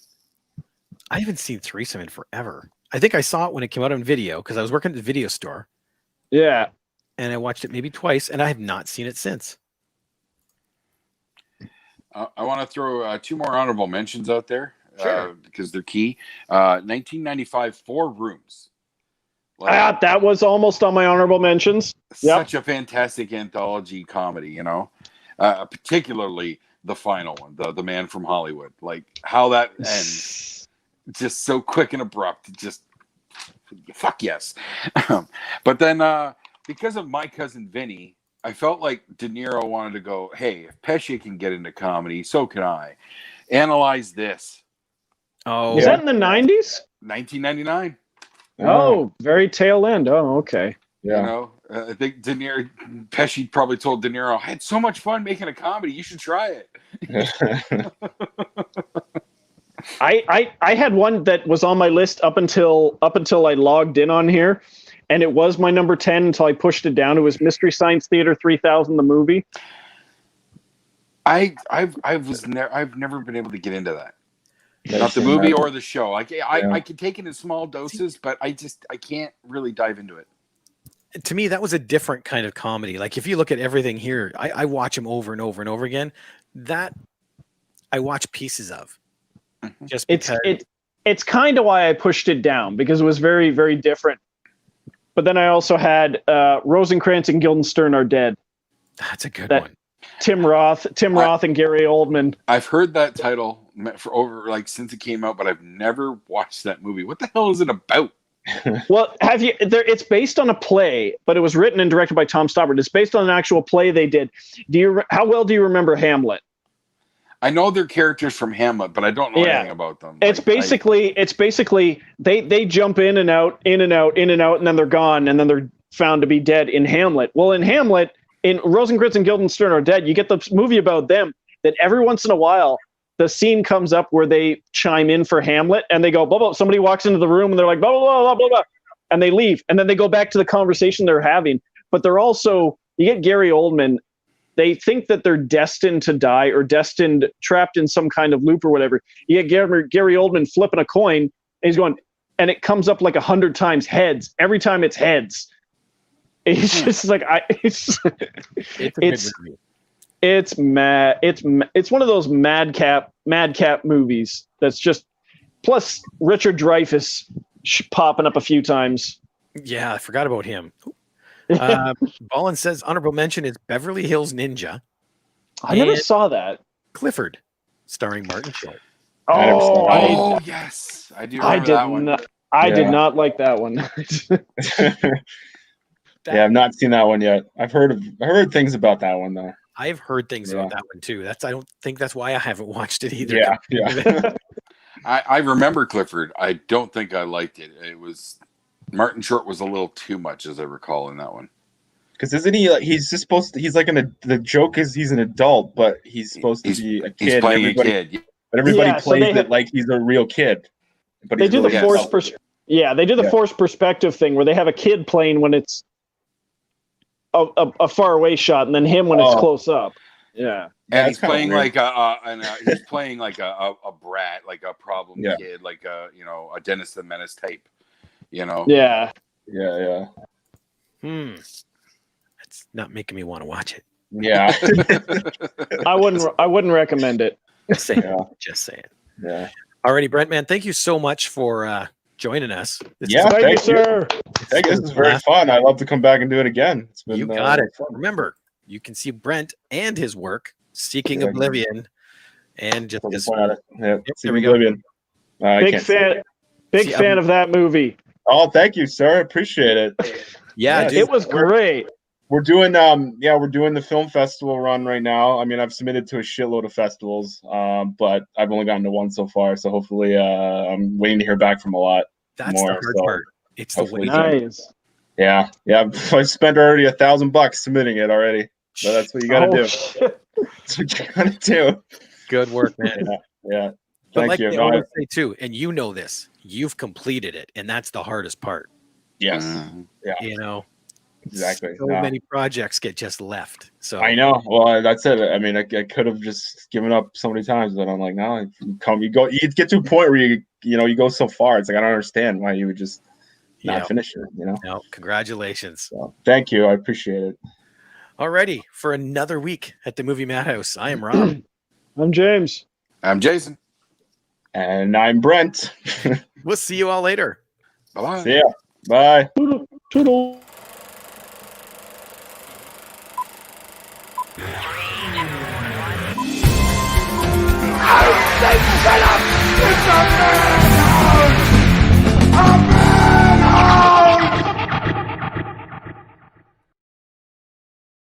I haven't seen Threesome in forever. I think I saw it when it came out on video because I was working at the video store. Yeah. And I watched it maybe twice, and I have not seen it since. I want to throw two more honorable mentions out there. Sure. Because they're key. 1995, Four Rooms. That was almost on my honorable mentions. Such a fantastic anthology comedy, you know. Particularly the final one, the Man from Hollywood. Like how that ends, just so quick and abrupt. Just fuck yes. But then because of My Cousin Vinny, I felt like De Niro wanted to go, hey, if Pesci can get into comedy, so can I. Analyze this. Oh, was that in the 90s? 1999. Oh, very tail end. Oh, okay. Yeah. You know, I think Pesci probably told De Niro, I had so much fun making a comedy. You should try it. I had one that was on my list up until I logged in on here, and it was my number 10 until I pushed it down. It was Mystery Science Theater 3000, the movie. I've never been able to get into that. Not the movie or the show. I can take it in small doses, but I can't really dive into it. To me, that was a different kind of comedy. Like if you look at everything here, I watch them over and over and over again. That I watch pieces of. Just because it's kind of why I pushed it down, because it was very, very different. But then I also had Rosencrantz and Guildenstern Are Dead. That's a good one. Tim Roth and Gary Oldman. I've heard that title for over since it came out, but I've never watched that movie. What the hell is it about? Well, have you? It's based on a play, but it was written and directed by Tom Stoppard. It's based on an actual play they did. How well do you remember Hamlet? I know they're characters from Hamlet, but I don't know anything about them. It's basically they jump in and out, and then they're gone, and then they're found to be dead in Hamlet. Well, in Hamlet, in Rosencrantz and Guildenstern Are Dead, you get the movie about them that every once in a while the scene comes up where they chime in for Hamlet and they go, blah, blah. Somebody walks into the room and they're like, blah, blah, blah, blah, blah, and they leave. And then they go back to the conversation they're having. But they're also, you get Gary Oldman, they think that they're destined to die or trapped in some kind of loop or whatever. You get Gary Oldman flipping a coin and he's going, and it comes up like 100 times heads. Every time it's heads. It's just like, it's mad. It's one of those madcap movies that's just, plus Richard Dreyfuss popping up a few times. Yeah, I forgot about him. Ballin says honorable mention is Beverly Hills Ninja. I never saw that. Clifford, starring Martin Short. Oh, yes, I do. Remember that one. I did not like that one. Yeah, I've not seen that one yet. I've heard things about that one though. I've heard things about that one too. I don't think that's why I haven't watched it either. Yeah. I remember Clifford. I don't think I liked it. It was Martin Short was a little too much, as I recall, in that one. Because isn't he? He's just supposed to. He's like the joke is he's an adult, but he's supposed to be a kid. He's playing a kid, but everybody plays it like he's a real kid. But they do the forced they do the forced perspective thing where they have a kid playing when it's a far away shot, and then him when it's close up. Yeah. And it's he's kinda playing weird. he's playing like a brat, like a problem Yeah. kid, like a a Dennis the Menace type. Yeah. Yeah. It's not making me want to watch it. Yeah. I wouldn't recommend it. Just saying. Yeah. Just saying. Yeah. Alrighty, Brent, man, thank you so much for joining us. This Yeah. is, Thank you, Thank you. sir. Thank you. This is very fun. I'd love to come back and do it again. It's been you got it. fun. Remember, you can see Brent and his work, Seeking Yeah. Oblivion, and just Put the his, point at it. Yeah. there See we go. Oblivion. I Big can't say fan. Big See, fan of that movie. Oh, thank you, sir. Appreciate it. yeah, Yeah, dude. It was great. We're doing we're doing the film festival run right now. I mean, I've submitted to a shitload of festivals, but I've only gotten to one so far. So hopefully, I'm waiting to hear back from a lot That's more. the hard So part. It's the hopefully waiting. Nice. yeah. I spent already $1,000 submitting it already. So that's what you got to do. Shit. That's what you got to do. Good work, man. Yeah. But Thank like you. they No, always say too, and you know this, you've completed it, and that's the hardest part. yes. Mhm. Exactly. So No. many projects get just left. So I know. Well, that's it. I mean, I could have just given up so many times, but I'm like, no. You get to a point where you go so far. It's like I don't understand why you would just not yeah. finish it. No, congratulations. So, thank you. I appreciate it. Alrighty, for another week at the Movie Madhouse. I am Rob. I'm James. I'm Jason. And I'm Brent. We'll see you all later. Bye-bye. See ya. Bye. Toodle. Toodle. I say, shut up! It's a man!